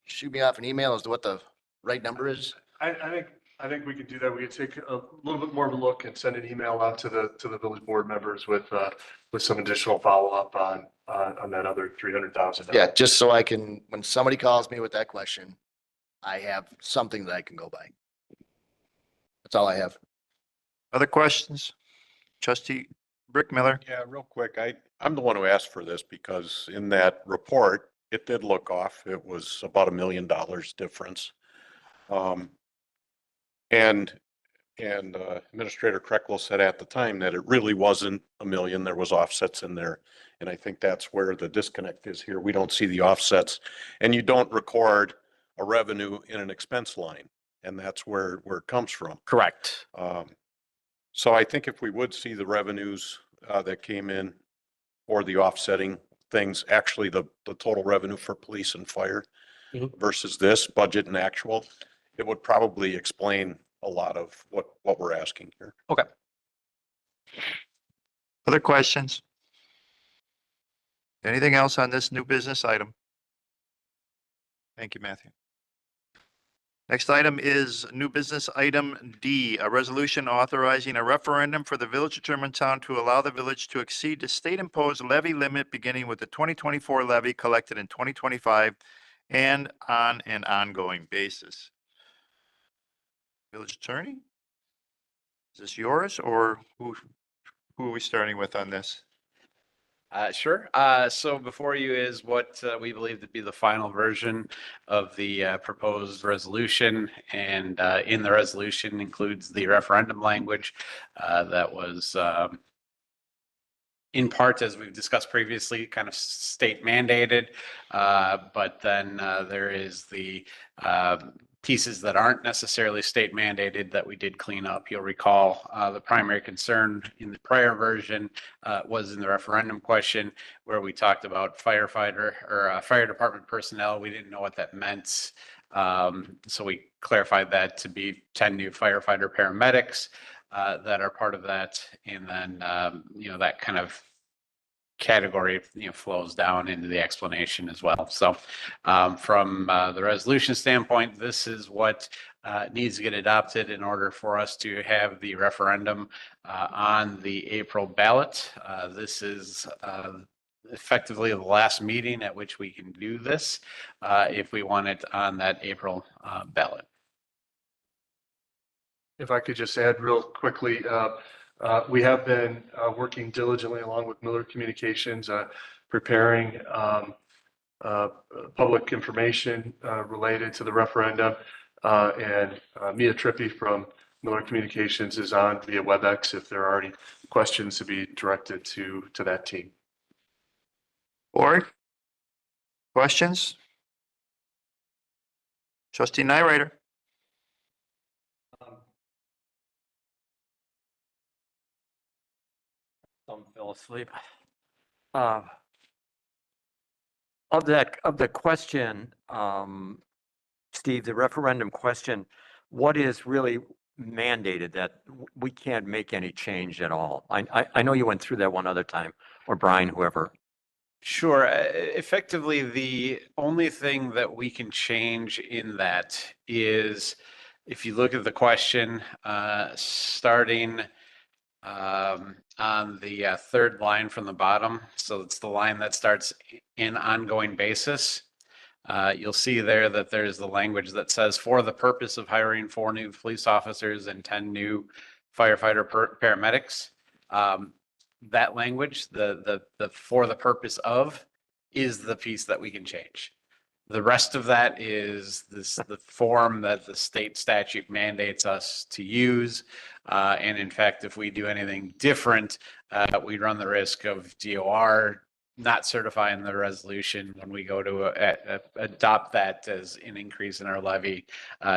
shoot me off an email as to what the right number is. I think we could do that. We could take a little bit more of a look and send an email out to the village board members with some additional follow-up on that other $300,000. Yeah, just so I can, when somebody calls me with that question, I have something that I can go by. That's all I have. Other questions? Trustee Brickmiller? Yeah, real quick. I'm the one who asked for this because in that report, it did look off. It was about $1 million difference. And Administrator Krecklo said at the time that it really wasn't $1 million. There was offsets in there. And I think that's where the disconnect is here. We don't see the offsets, and you don't record a revenue in an expense line. And that's where it comes from. Correct. So I think if we would see the revenues that came in or the offsetting things, actually the total revenue for police and fire versus this budget and actual, it would probably explain a lot of what we're asking here. Okay. Other questions? Anything else on this new business item? Thank you, Matthew. Next item is new business item D, a resolution authorizing a referendum for the Village of Germantown to allow the village to exceed the state imposed levy limit beginning with the 2024 levy collected in 2025 and on an ongoing basis. Village Attorney? Is this yours, or who are we starting with on this? Sure. So before you is what we believe to be the final version of the proposed resolution. And in the resolution includes the referendum language that was in part, as we've discussed previously, kind of state mandated. But then there is the pieces that aren't necessarily state mandated that we did clean up. You'll recall the primary concern in the prior version was in the referendum question where we talked about firefighter or fire department personnel. We didn't know what that meant So we clarified that to be 10 new firefighter paramedics that are part of that. And then, that kind of category, flows down into the explanation as well. So from the resolution standpoint, this is what needs to get adopted in order for us to have the referendum on the April ballot. This is effectively the last meeting at which we can do this if we want it on that April ballot. If I could just add real quickly, we have been working diligently along with Miller Communications, preparing public information related to the referendum. And Mia Trippi from Miller Communications is on via WebEx if there are any questions to be directed to that team. Board? Questions? Trustee Nyrider? Some fell asleep. Of the question, Steve, the referendum question, what is really mandated that we can't make any change at all? I know you went through that one other time, or Brian, whoever. Sure. Effectively, the only thing that we can change in that is if you look at the question, starting on the third line from the bottom. So it's the line that starts in ongoing basis. You'll see there that there's the language that says for the purpose of hiring 4 new police officers and 10 new firefighter paramedics. That language, the for the purpose of, is the piece that we can change. The rest of that is the form that the state statute mandates us to use. And in fact, if we do anything different, we run the risk of DOR not certifying the resolution when we go to adopt that as an increase in our levy,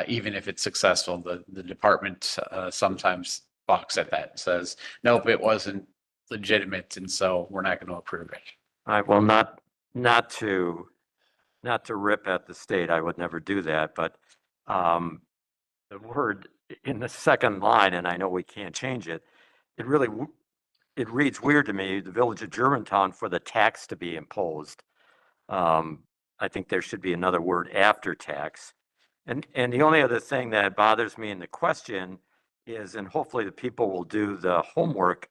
even if it's successful. The department sometimes balks at that and says, nope, it wasn't legitimate, and so we're not going to approve it. All right, well, not to rip at the state, I would never do that, but the word in the second line, and I know we can't change it, it reads weird to me, the Village of Germantown for the tax to be imposed. I think there should be another word after tax. And the only other thing that bothers me in the question is, and hopefully the people will do the homework,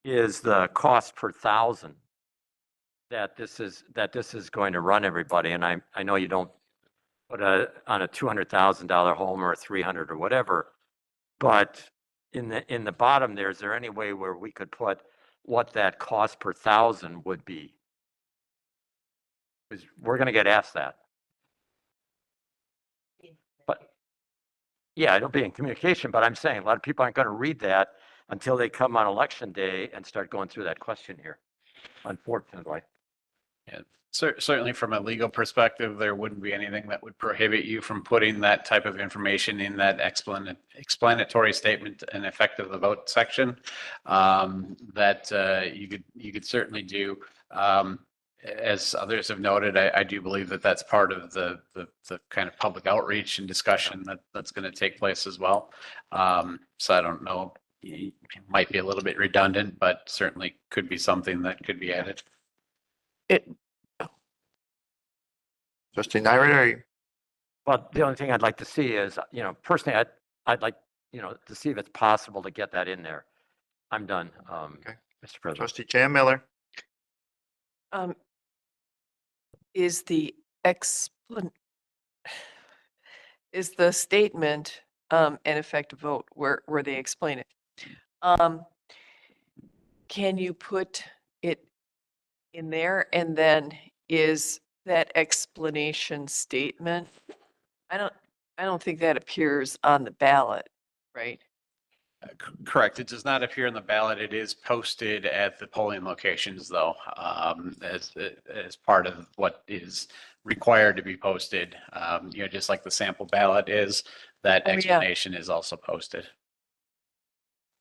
is the cost per thousand that this is going to run everybody. And I know you don't put on a $200,000 home or a 300 or whatever, but in the bottom there, is there any way where we could put what that cost per thousand would be? Because we're going to get asked that. But yeah, it'll be in communication, but I'm saying a lot of people aren't going to read that until they come on election day and start going through that question here, unfortunately. Yeah, certainly from a legal perspective, there wouldn't be anything that would prohibit you from putting that type of information in that explanatory statement and effect of the vote section. That you could certainly do. As others have noted, I do believe that that's part of the kind of public outreach and discussion that's going to take place as well. So I don't know. It might be a little bit redundant, but certainly could be something that could be added. Trustee Nyrider? But the only thing I'd like to see is, personally, I'd like, to see if it's possible to get that in there. I'm done, Okay. Mr. President. Trustee Jan Miller? Is the statement an effective vote where they explain it? Can you put it in there, and then is that explanation statement? I don't think that appears on the ballot, right? Correct. It does not appear in the ballot. It is posted at the polling locations, though, as part of what is required to be posted. Just like the sample ballot is, that explanation is also posted.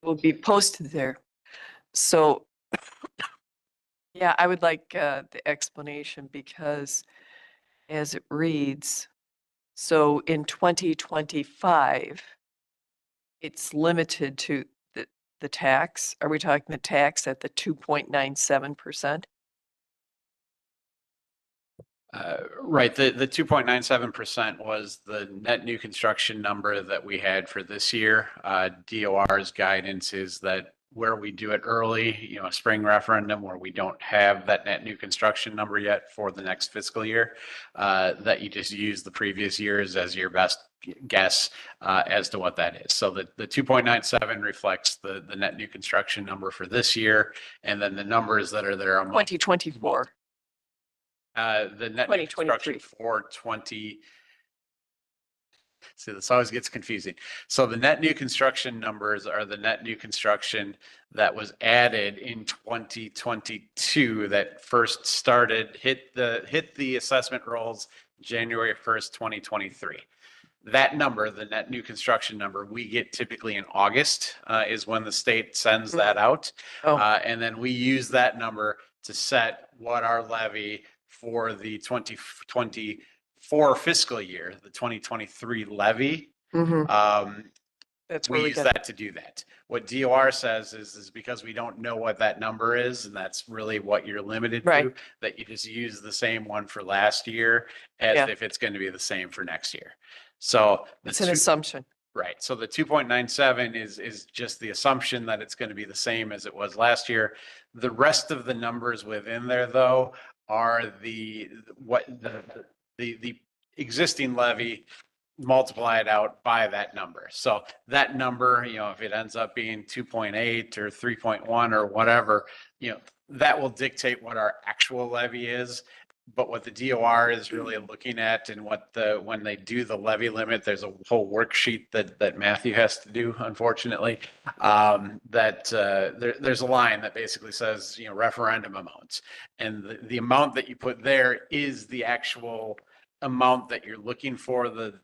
Will be posted there. So, yeah, I would like the explanation, because as it reads, So in 2025, it's limited to the tax. Are we talking the tax at the 2.97%? Right, the 2.97% was the net new construction number that we had for this year. DOR's guidance is that where we do it early, a spring referendum where we don't have that net new construction number yet for the next fiscal year, that you just use the previous years as your best guess as to what that is. So the 2.97 reflects the net new construction number for this year, and then the numbers that are there are 2024. The net new construction 2023. for 20. See, this always gets confusing. So the net new construction numbers are the net new construction that was added in 2022 that first started, hit the assessment rolls January 1st, 2023. That number, the net new construction number, we get typically in August, is when the state sends that out. And then we use that number to set what our levy for the 2024 fiscal year, the 2023 levy. That's we use that to do that. What DOR says is because we don't know what that number is, and that's really what you're limited to, that you just use the same one for last year as if it's going to be the same for next year. So it's an assumption. Right. So the 2.97 is just the assumption that it's going to be the same as it was last year. The rest of the numbers within there, though, are the existing levy multiplied out by that number. So that number, if it ends up being 2.8 or 3.1 or whatever, that will dictate what our actual levy is. But what the DOR is really looking at, and when they do the levy limit, there's a whole worksheet that Matthew has to do, unfortunately, there's a line that basically says, referendum amounts. And the amount that you put there is the actual amount that you're looking for, the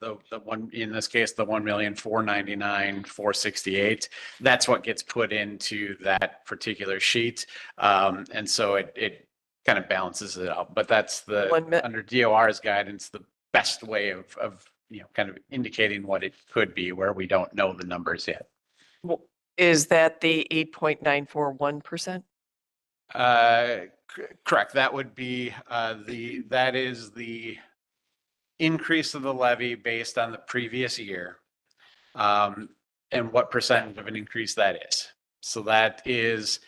one, in this case, the 1,499,468. That's what gets put into that particular sheet. And so it kind of balances it out, but that's under DOR's guidance, the best way of kind of indicating what it could be where we don't know the numbers yet. Is that the 8.941%? Correct. That would be that is the increase of the levy based on the previous year, and what percentage of an increase that is. So that is,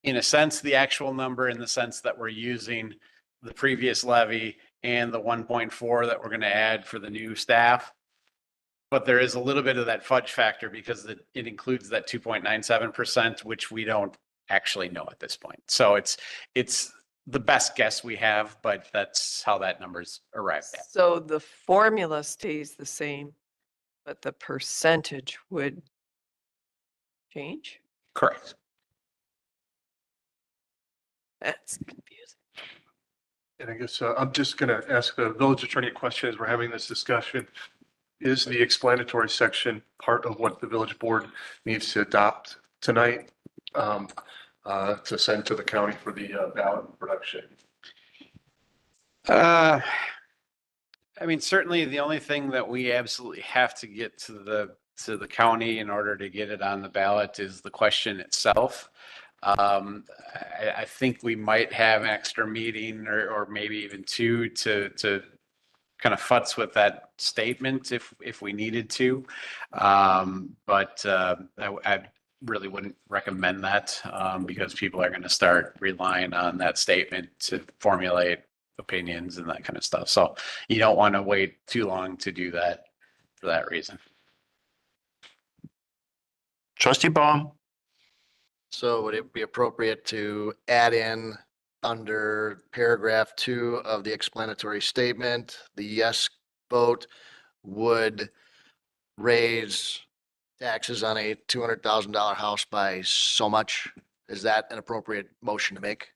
in a sense, the actual number, in the sense that we're using the previous levy and the 1.4 that we're going to add for the new staff. But there is a little bit of that fudge factor because it includes that 2.97%, which we don't actually know at this point. So it's the best guess we have, but that's how that number's arrived at. So the formula stays the same, but the percentage would change? Correct. That's confusing. And I guess I'm just going to ask the village attorney a question as we're having this discussion. Is the explanatory section part of what the village board needs to adopt tonight to send to the county for the ballot production? I mean, certainly the only thing that we absolutely have to get to the county in order to get it on the ballot is the question itself. I think we might have an extra meeting or maybe even two to kind of futz with that statement if we needed to. But I really wouldn't recommend that because people are going to start relying on that statement to formulate opinions and that kind of stuff. So you don't want to wait too long to do that for that reason. Trustee Baum. So would it be appropriate to add in under paragraph 2 of the explanatory statement, the yes vote would raise taxes on a $200,000 house by so much? Is that an appropriate motion to make?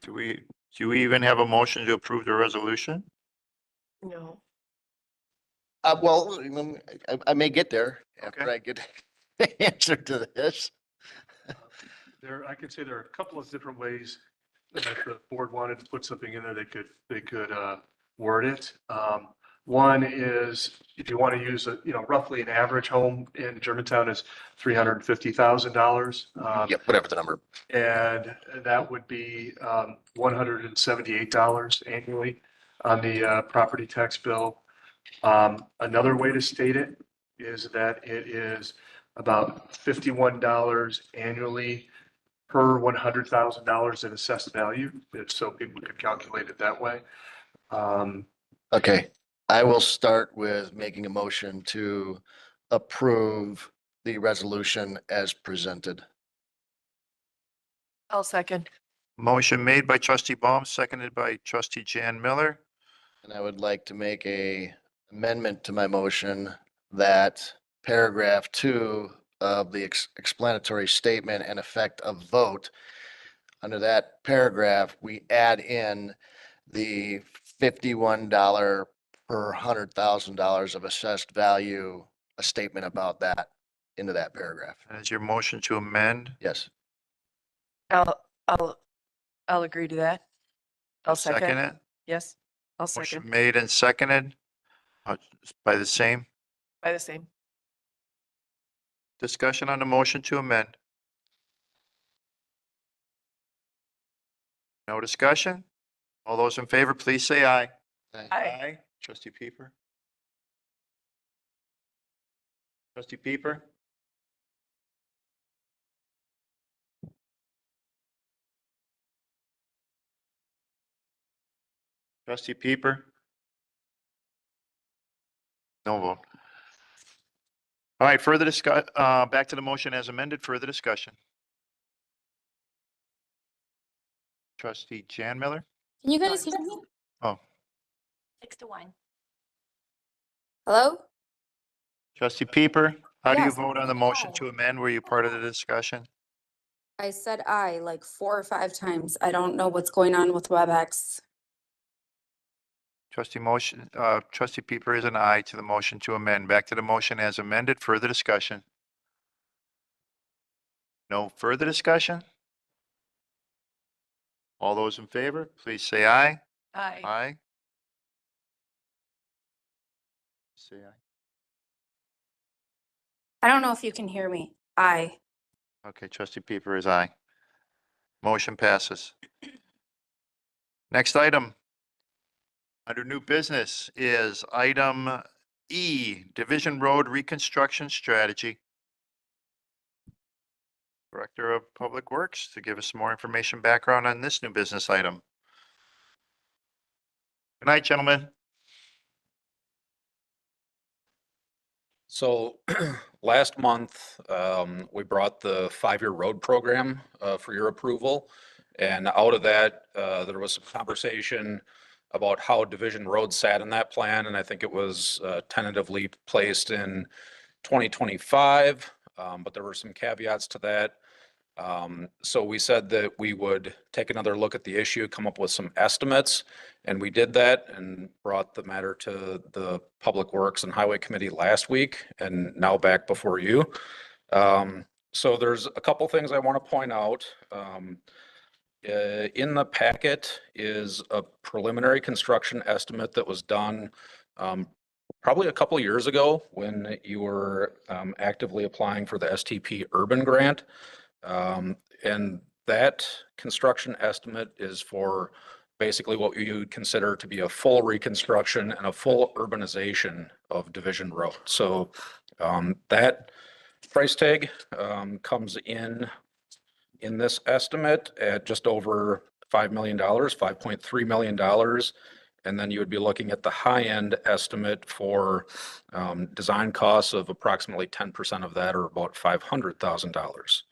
Do we even have a motion to approve the resolution? No. Well, I may get there after I get the answer to this. I could say there are a couple of different ways that if the board wanted to put something in there, they could word it. One is if you want to use roughly an average home in Germantown is $350,000. Yep, whatever the number. And that would be $178 annually on the property tax bill. Another way to state it is that it is about $51 annually per $100,000 in assessed value, if so people could calculate it that way. Okay, I will start with making a motion to approve the resolution as presented. I'll second. Motion made by trustee Baum, seconded by trustee Jan Miller. And I would like to make a amendment to my motion that paragraph 2 of the explanatory statement and effect of vote, under that paragraph, we add in the $51 per $100,000 of assessed value, a statement about that into that paragraph. Is your motion to amend? Yes. I'll agree to that. I'll second. it? Yes, I'll Motion second. made and seconded by the same. By the same. Discussion on the motion to amend. No discussion? All those in favor, please say aye. Aye. Trustee Pieper? Trustee Pieper? Trustee Pieper? No vote. All right, further discuss, back to the motion as amended, further discussion. Trustee Jan Miller? Can you guys hear me? Oh, 6-1. Hello? trustee Pieper, how do you Yes. vote on the motion to amend? Were you part of the discussion? I said aye like 4 or 5 times. I don't know what's going on with WebEx. Trustee Pieper is an aye to the motion to amend. Back to the motion as amended, further discussion. No further discussion? All those in favor, please say aye. Aye. Aye. Say aye. I don't know if you can hear me. Aye. Okay, trustee Pieper is aye. Motion passes. Next item under new business is item E, Division Road Reconstruction Strategy. Director of Public Works to give us some more information background on this new business item. Good night, gentlemen. So last month, we brought the 5-year road program for your approval. And out of that, there was some conversation about how Division Road sat in that plan. And I think it was tentatively placed in 2025, but there were some caveats to that. So we said that we would take another look at the issue, come up with some estimates, and we did that and brought the matter to the Public Works and Highway Committee last week and now back before you. So there's a couple things I want to point out. In the packet is a preliminary construction estimate that was done probably a couple years ago when you were actively applying for the STP Urban Grant. And that construction estimate is for basically what you would consider to be a full reconstruction and a full urbanization of Division Road. So that price tag comes in this estimate at just over $5 million, $5.3 million. And then you would be looking at the high-end estimate for design costs of approximately 10% of that, or about $500,000.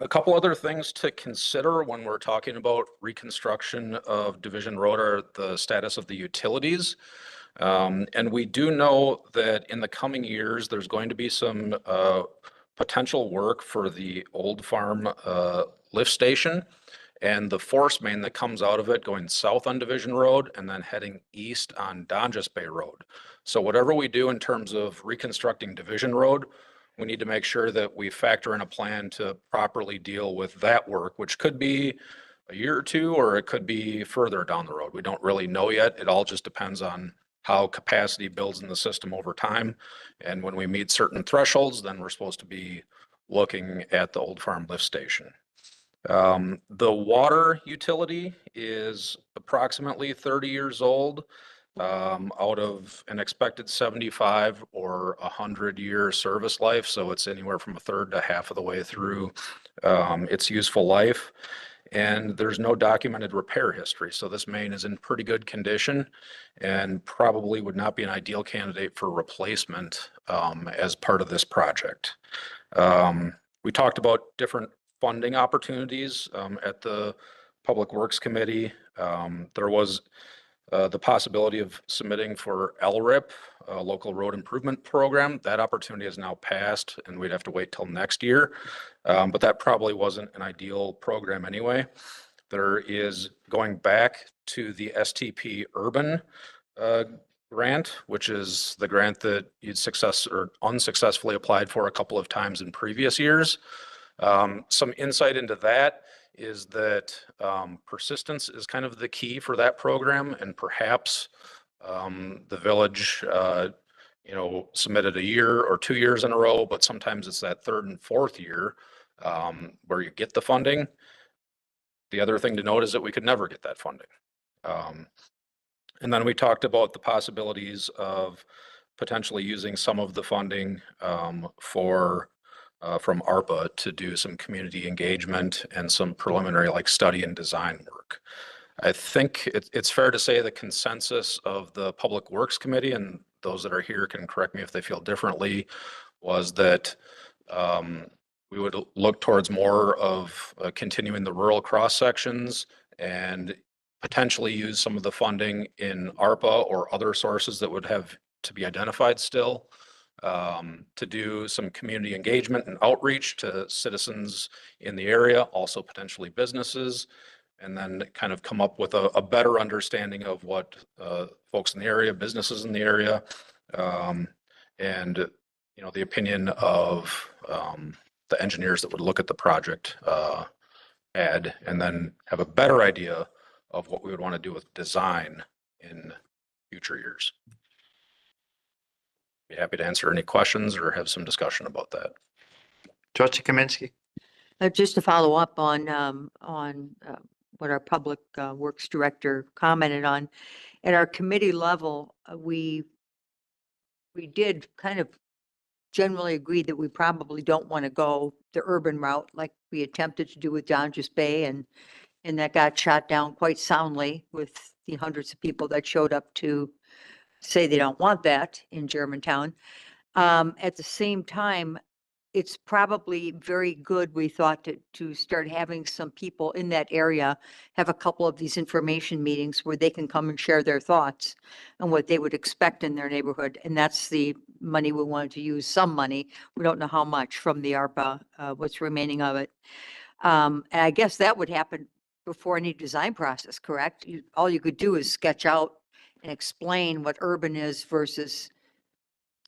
A couple other things to consider when we're talking about reconstruction of Division Road are the status of the utilities. And we do know that in the coming years, there's going to be some potential work for the Old Farm lift station and the force main that comes out of it going south on Division Road and then heading east on Donjas Bay Road. So whatever we do in terms of reconstructing Division Road, we need to make sure that we factor in a plan to properly deal with that work, which could be a year or two, or it could be further down the road. We don't really know yet. It all just depends on how capacity builds in the system over time. And when we meet certain thresholds, then we're supposed to be looking at the Old Farm Lift Station. The water utility is approximately 30 years old, out of an expected 75 or 100-year service life. So it's anywhere from a third to half of the way through its useful life. And there's no documented repair history. So this main is in pretty good condition and probably would not be an ideal candidate for replacement as part of this project. We talked about different funding opportunities at the Public Works Committee. There was the possibility of submitting for LRIP, a local road improvement program. That opportunity has now passed and we'd have to wait till next year. But that probably wasn't an ideal program anyway. There is going back to the STP Urban grant, which is the grant that you'd unsuccessfully applied for a couple of times in previous years. Some insight into that is that persistence is kind of the key for that program, and perhaps the village, submitted a year or 2 years in a row, but sometimes it's that third and fourth year where you get the funding. The other thing to note is that we could never get that funding. And then we talked about the possibilities of potentially using some of the funding from ARPA to do some community engagement and some preliminary study and design work. I think it's fair to say the consensus of the Public Works Committee, and those that are here can correct me if they feel differently, was that we would look towards more of continuing the rural cross sections and potentially use some of the funding in ARPA or other sources that would have to be identified still to do some community engagement and outreach to citizens in the area, also potentially businesses, and then kind of come up with a better understanding of what folks in the area, businesses in the area, and the opinion of the engineers that would look at the project had, and then have a better idea of what we would want to do with design in future years. Be happy to answer any questions or have some discussion about that. Trustee Kaminsky. Just to follow up on what our Public Works Director commented on, at our committee level, we did kind of generally agree that we probably don't want to go the urban route like we attempted to do with Dounges Bay, and that got shot down quite soundly with the hundreds of people that showed up to say they don't want that in Germantown. At the same time, it's probably very good, we thought, to start having some people in that area have a couple of these information meetings where they can come and share their thoughts and what they would expect in their neighborhood. And that's the money we wanted to use, some money. We don't know how much from the ARPA, what's remaining of it. And I guess that would happen before any design process, correct? All you could do is sketch out and explain what urban is versus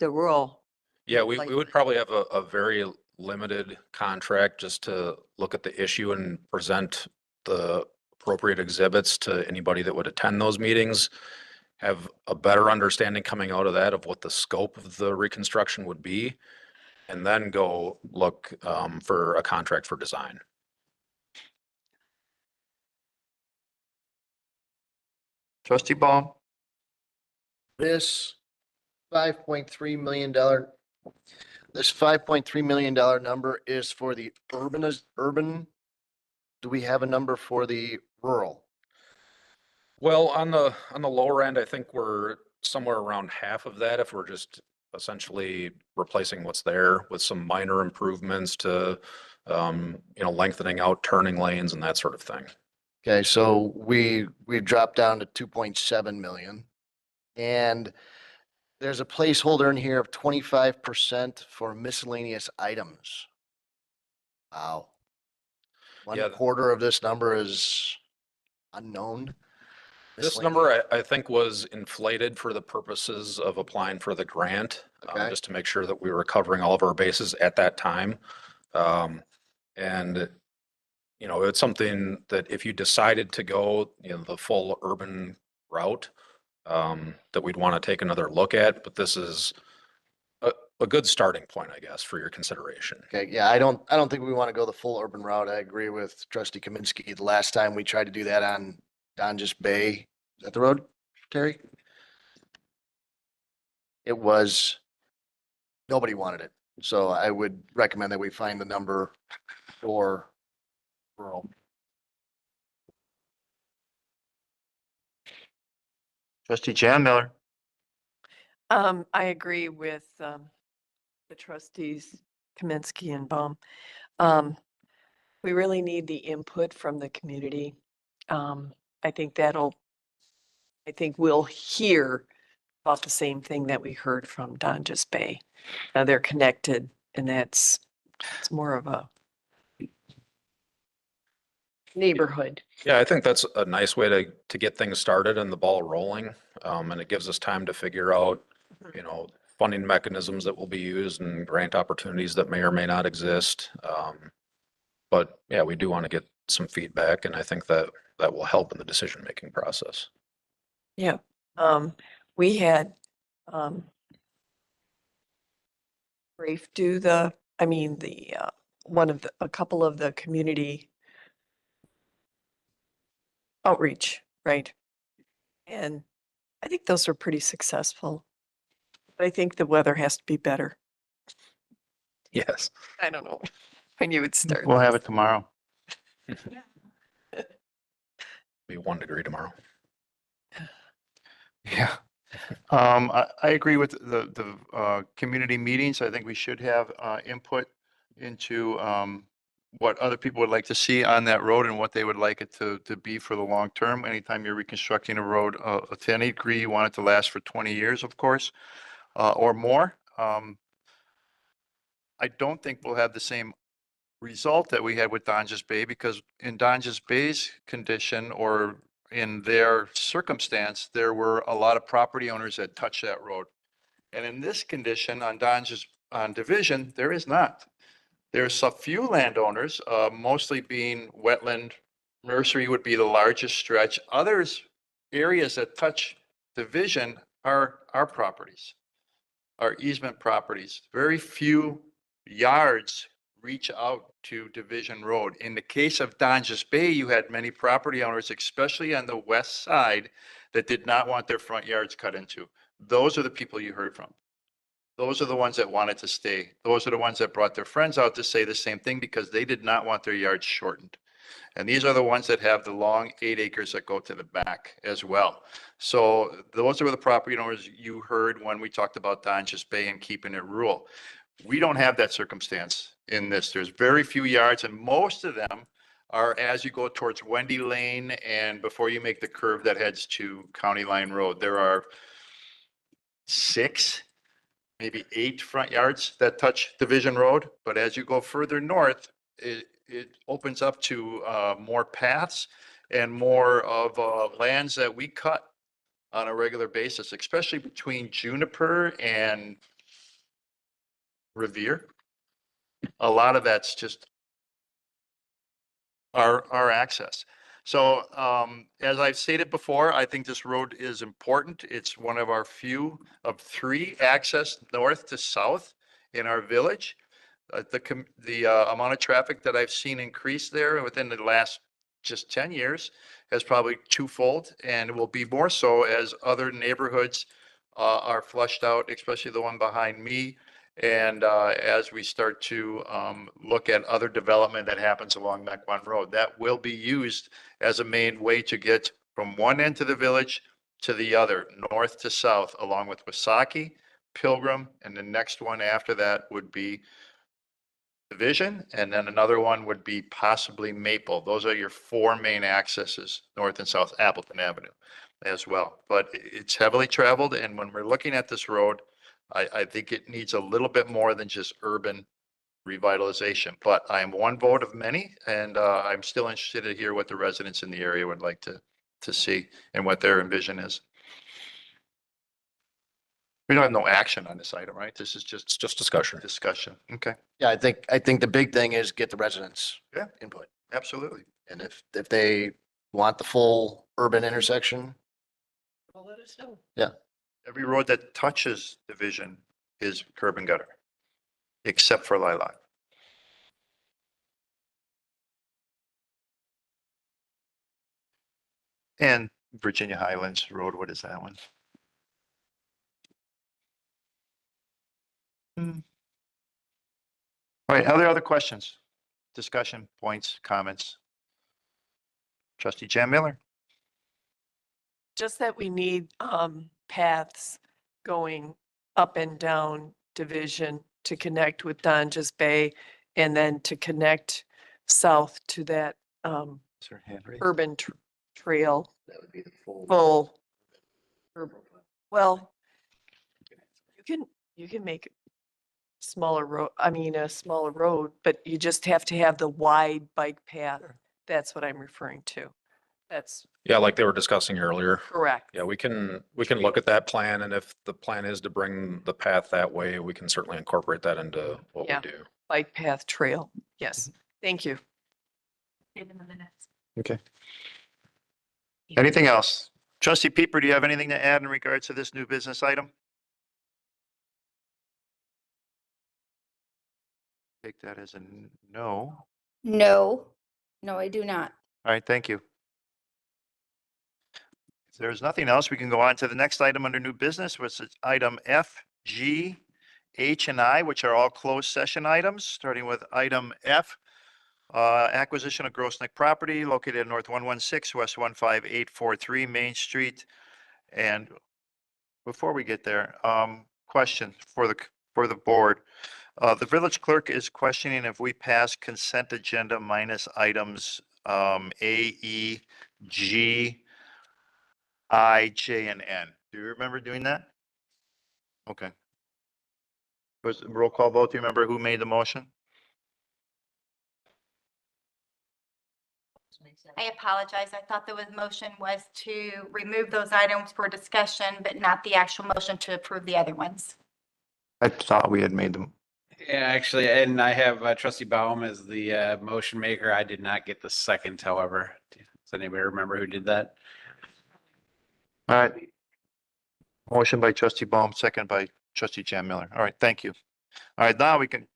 the rural. Yeah, we would probably have a very limited contract just to look at the issue and present the appropriate exhibits to anybody that would attend those meetings, have a better understanding coming out of that of what the scope of the reconstruction would be, and then go look for a contract for design. Trustee Baum. This $5.3 million, number is for the urban. Do we have a number for the rural? Well, on the lower end, I think we're somewhere around half of that if we're just essentially replacing what's there with some minor improvements to, lengthening out turning lanes and that sort of thing. Okay, so we've dropped down to 2.7 million. And there's a placeholder in here of 25% for miscellaneous items. Wow. One quarter of this number is unknown. This number, I think, was inflated for the purposes of applying for the grant, just to make sure that we were covering all of our bases at that time. And, you know, it's something that if you decided to go, you know, the full urban route, that we'd want to take another look at, but this is a good starting point, I guess, for your consideration. Okay, yeah, I don't think we want to go the full urban route. I agree with trustee Kaminsky. The last time we tried to do that on Donjas Bay, is that the road, Terry? It was, nobody wanted it. So I would recommend that we find the number for rural. Trustee Jan Miller. I agree with, the trustees Kaminsky and Baum. We really need the input from the community. I think we'll hear about the same thing that we heard from Donjas Bay. Now they're connected and it's more of a neighborhood. Yeah, I think that's a nice way to get things started and the ball rolling. And it gives us time to figure out, you know, funding mechanisms that will be used and grant opportunities that may or may not exist. But yeah, we do want to get some feedback, and I think that will help in the decision-making process. Yeah, we had, Rafe do a couple of the community outreach, right? And I think those are pretty successful. But I think the weather has to be better. Yes. I don't know when you would start. We'll have it tomorrow. Be 1 degree tomorrow. Yeah. I agree with the community meetings. I think we should have input into what other people would like to see on that road and what they would like it to be for the long term. Anytime you're reconstructing a road, to any degree, you want it to last for 20 years, of course, or more. I don't think we'll have the same result that we had with Donjas Bay, because in Donjas Bay's condition, or in their circumstance, there were a lot of property owners that touched that road. And in this condition on Division, there is not. There's a few landowners, mostly being wetland. Nursery would be the largest stretch. Others, areas that touch Division are our properties, our easement properties. Very few yards reach out to Division Road. In the case of Donjas Bay, you had many property owners, especially on the west side, that did not want their front yards cut into. Those are the people you heard from. Those are the ones that wanted to stay. Those are the ones that brought their friends out to say the same thing, because they did not want their yards shortened. And these are the ones that have the long 8 acres that go to the back as well. So those are the property owners you heard when we talked about Donjas Bay and keeping it rural. We don't have that circumstance in this. There's very few yards, and most of them are as you go towards Wendy Lane and before you make the curve that heads to County Line Road. There are 6, maybe 8 front yards that touch Division Road. But as you go further north, it opens up to more paths and more of lands that we cut on a regular basis, especially between Juniper and Revere. A lot of that's just our access. So as I've stated before, I think this road is important. It's one of our few of 3 access north to south in our village. The amount of traffic that I've seen increase there within the last just 10 years has probably twofold, and will be more so as other neighborhoods are flushed out, especially the one behind me. And as we start to look at other development that happens along Mequon Road, that will be used as a main way to get from one end of the village to the other, north to south, along with Wasaki, Pilgrim, and the next one after that would be Division, and then another one would be possibly Maple. Those are your 4 main accesses, north and south, Appleton Avenue as well. But it's heavily traveled, and when we're looking at this road, I think it needs a little bit more than just urban revitalization. But I am one vote of many, and I'm still interested to hear what the residents in the area would like to see and what their envision is. We don't have no action on this item, right? This is just discussion. Discussion. Okay. Yeah, I think the big thing is get the residents' Yeah. input. Absolutely. And if they want the full urban intersection, Well, let us know. yeah. Every road that touches Division is curb and gutter, except for Lilac. And Virginia Highlands Road, what is that one? All right, are there other questions, discussion, points, comments? Trustee Jan Miller? Just that we need paths going up and down Division to connect with Donjas Bay and then to connect south to that Is there a hand raised? urban trail. That would be the Full. Well, you can make smaller road, I mean, a smaller road, but you just have to have the wide bike path. That's what I'm referring to. That's Yeah, like they were discussing earlier. correct. Yeah, we can look at that plan, and if the plan is to bring the path that way, we can certainly incorporate that into what we Yeah. do. Bike path trail. Yes. Thank you. Okay. Anything else? Trustee Peeper, do you have anything to add in regards to this new business item? Take that as a no. No, no, I do not. All right, thank you. If there's nothing else, we can go on to the next item under new business, which is item F, G, H, and I, which are all closed session items, starting with item F, acquisition of Gross Neck property located at North 116, West 15843 Main Street. And before we get there, question for the board. The village clerk is questioning if we pass consent agenda minus items A, E, G, I, J, and N. Do you remember doing that? Okay. Was roll call vote? Do you remember who made the motion? I apologize. I thought the motion was to remove those items for discussion, but not the actual motion to approve the other ones. I thought we had made them. Yeah, actually, and I have trustee Baum as the motion maker. I did not get the second, however. Does anybody remember who did that? All right. Motion by trustee Baum, second by trustee Jan Miller. All right, thank you. All right, now we can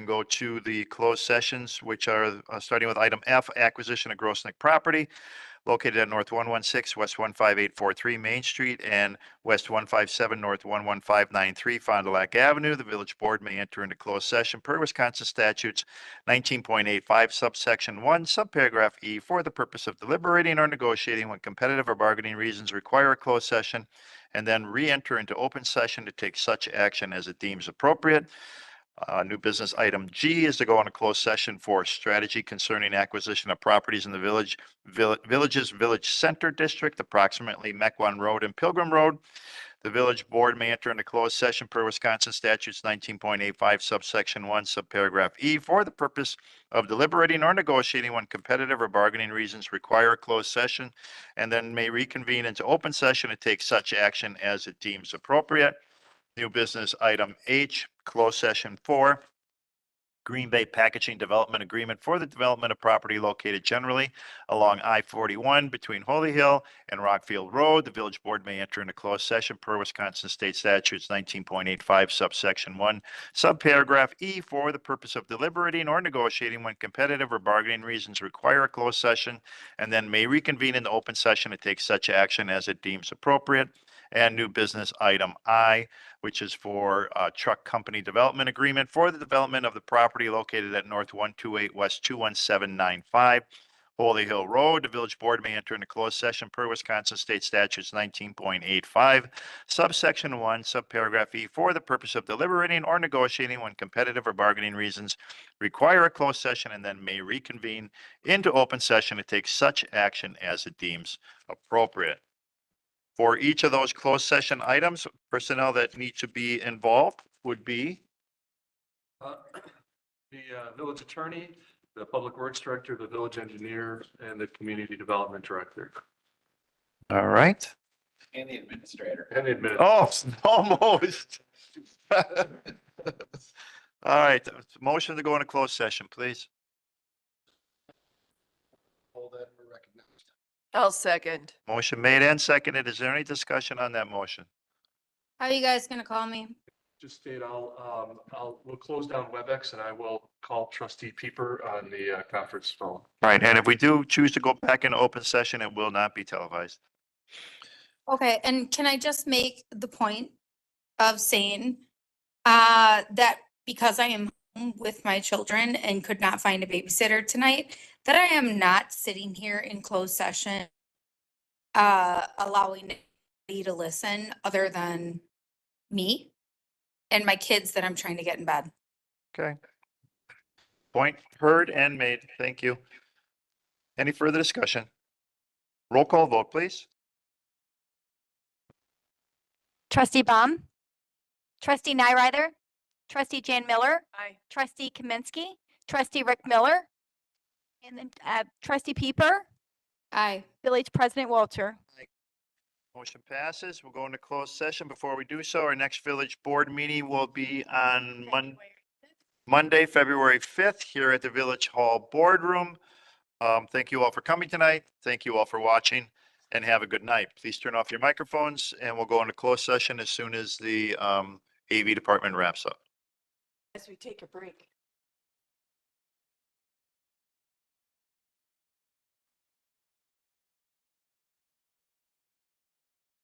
go to the closed sessions, which are starting with item F, acquisition of Gross Neck property located at North 116, West 15843 Main Street, and West 157, North 11593 Fond du Lac Avenue. The village board may enter into closed session per Wisconsin statutes 19.85 subsection 1, subparagraph E, for the purpose of deliberating or negotiating when competitive or bargaining reasons require a closed session, and then re-enter into open session to take such action as it deems appropriate. New business item G is to go into closed session for strategy concerning acquisition of properties in the village's village center district, approximately Mequon Road and Pilgrim Road. The village board may enter into closed session per Wisconsin statutes 19.85 subsection 1 subparagraph E for the purpose of deliberating or negotiating when competitive or bargaining reasons require a closed session, and then may reconvene into open session to take such action as it deems appropriate. New business item H, closed session 4, Green Bay Packaging Development Agreement for the development of property located generally along I-41 between Holy Hill and Rockfield Road. The village board may enter into closed session per Wisconsin State Statutes 19.85 subsection 1, subparagraph E for the purpose of deliberating or negotiating when competitive or bargaining reasons require a closed session, and then may reconvene in the open session to take such action as it deems appropriate. And new business item I, which is for truck company development agreement for the development of the property located at North 128 West 21795 Holy Hill Road. The village board may enter into closed session per Wisconsin State Statutes 19.85 subsection 1 subparagraph E for the purpose of deliberating or negotiating when competitive or bargaining reasons require a closed session, and then may reconvene into open session to take such action as it deems appropriate. For each of those closed session items, personnel that need to be involved would be The village attorney, the public works director, the village engineer, and the community development director. all right. And the administrator. And the administrator. Oh, almost. All right, motion to go into closed session, please. I'll second. Motion made and seconded. Is there any discussion on that motion? How are you guys gonna call me? Just state we'll close down WebEx and I will call trustee Peeper on the conference phone. All right, and if we do choose to go back into open session, it will not be televised. Okay, and can I just make the point of saying that because I am home with my children and could not find a babysitter tonight, that I am not sitting here in closed session allowing me to listen other than me and my kids that I'm trying to get in bed. Okay. Point heard and made. Thank you. Any further discussion? Roll call vote, please. Trustee Baum, trustee Nyrider, trustee Jan Miller, Aye. trustee Kaminsky, trustee Rick Miller, and then trustee Peeper, Aye. village president Walter. Motion passes. We'll go into closed session. Before we do so, our next village board meeting will be on Monday, February 5th, here at the Village Hall Boardroom. Thank you all for coming tonight. Thank you all for watching, and have a good night. Please turn off your microphones, and we'll go into closed session as soon as the AV department wraps up. As we take a break.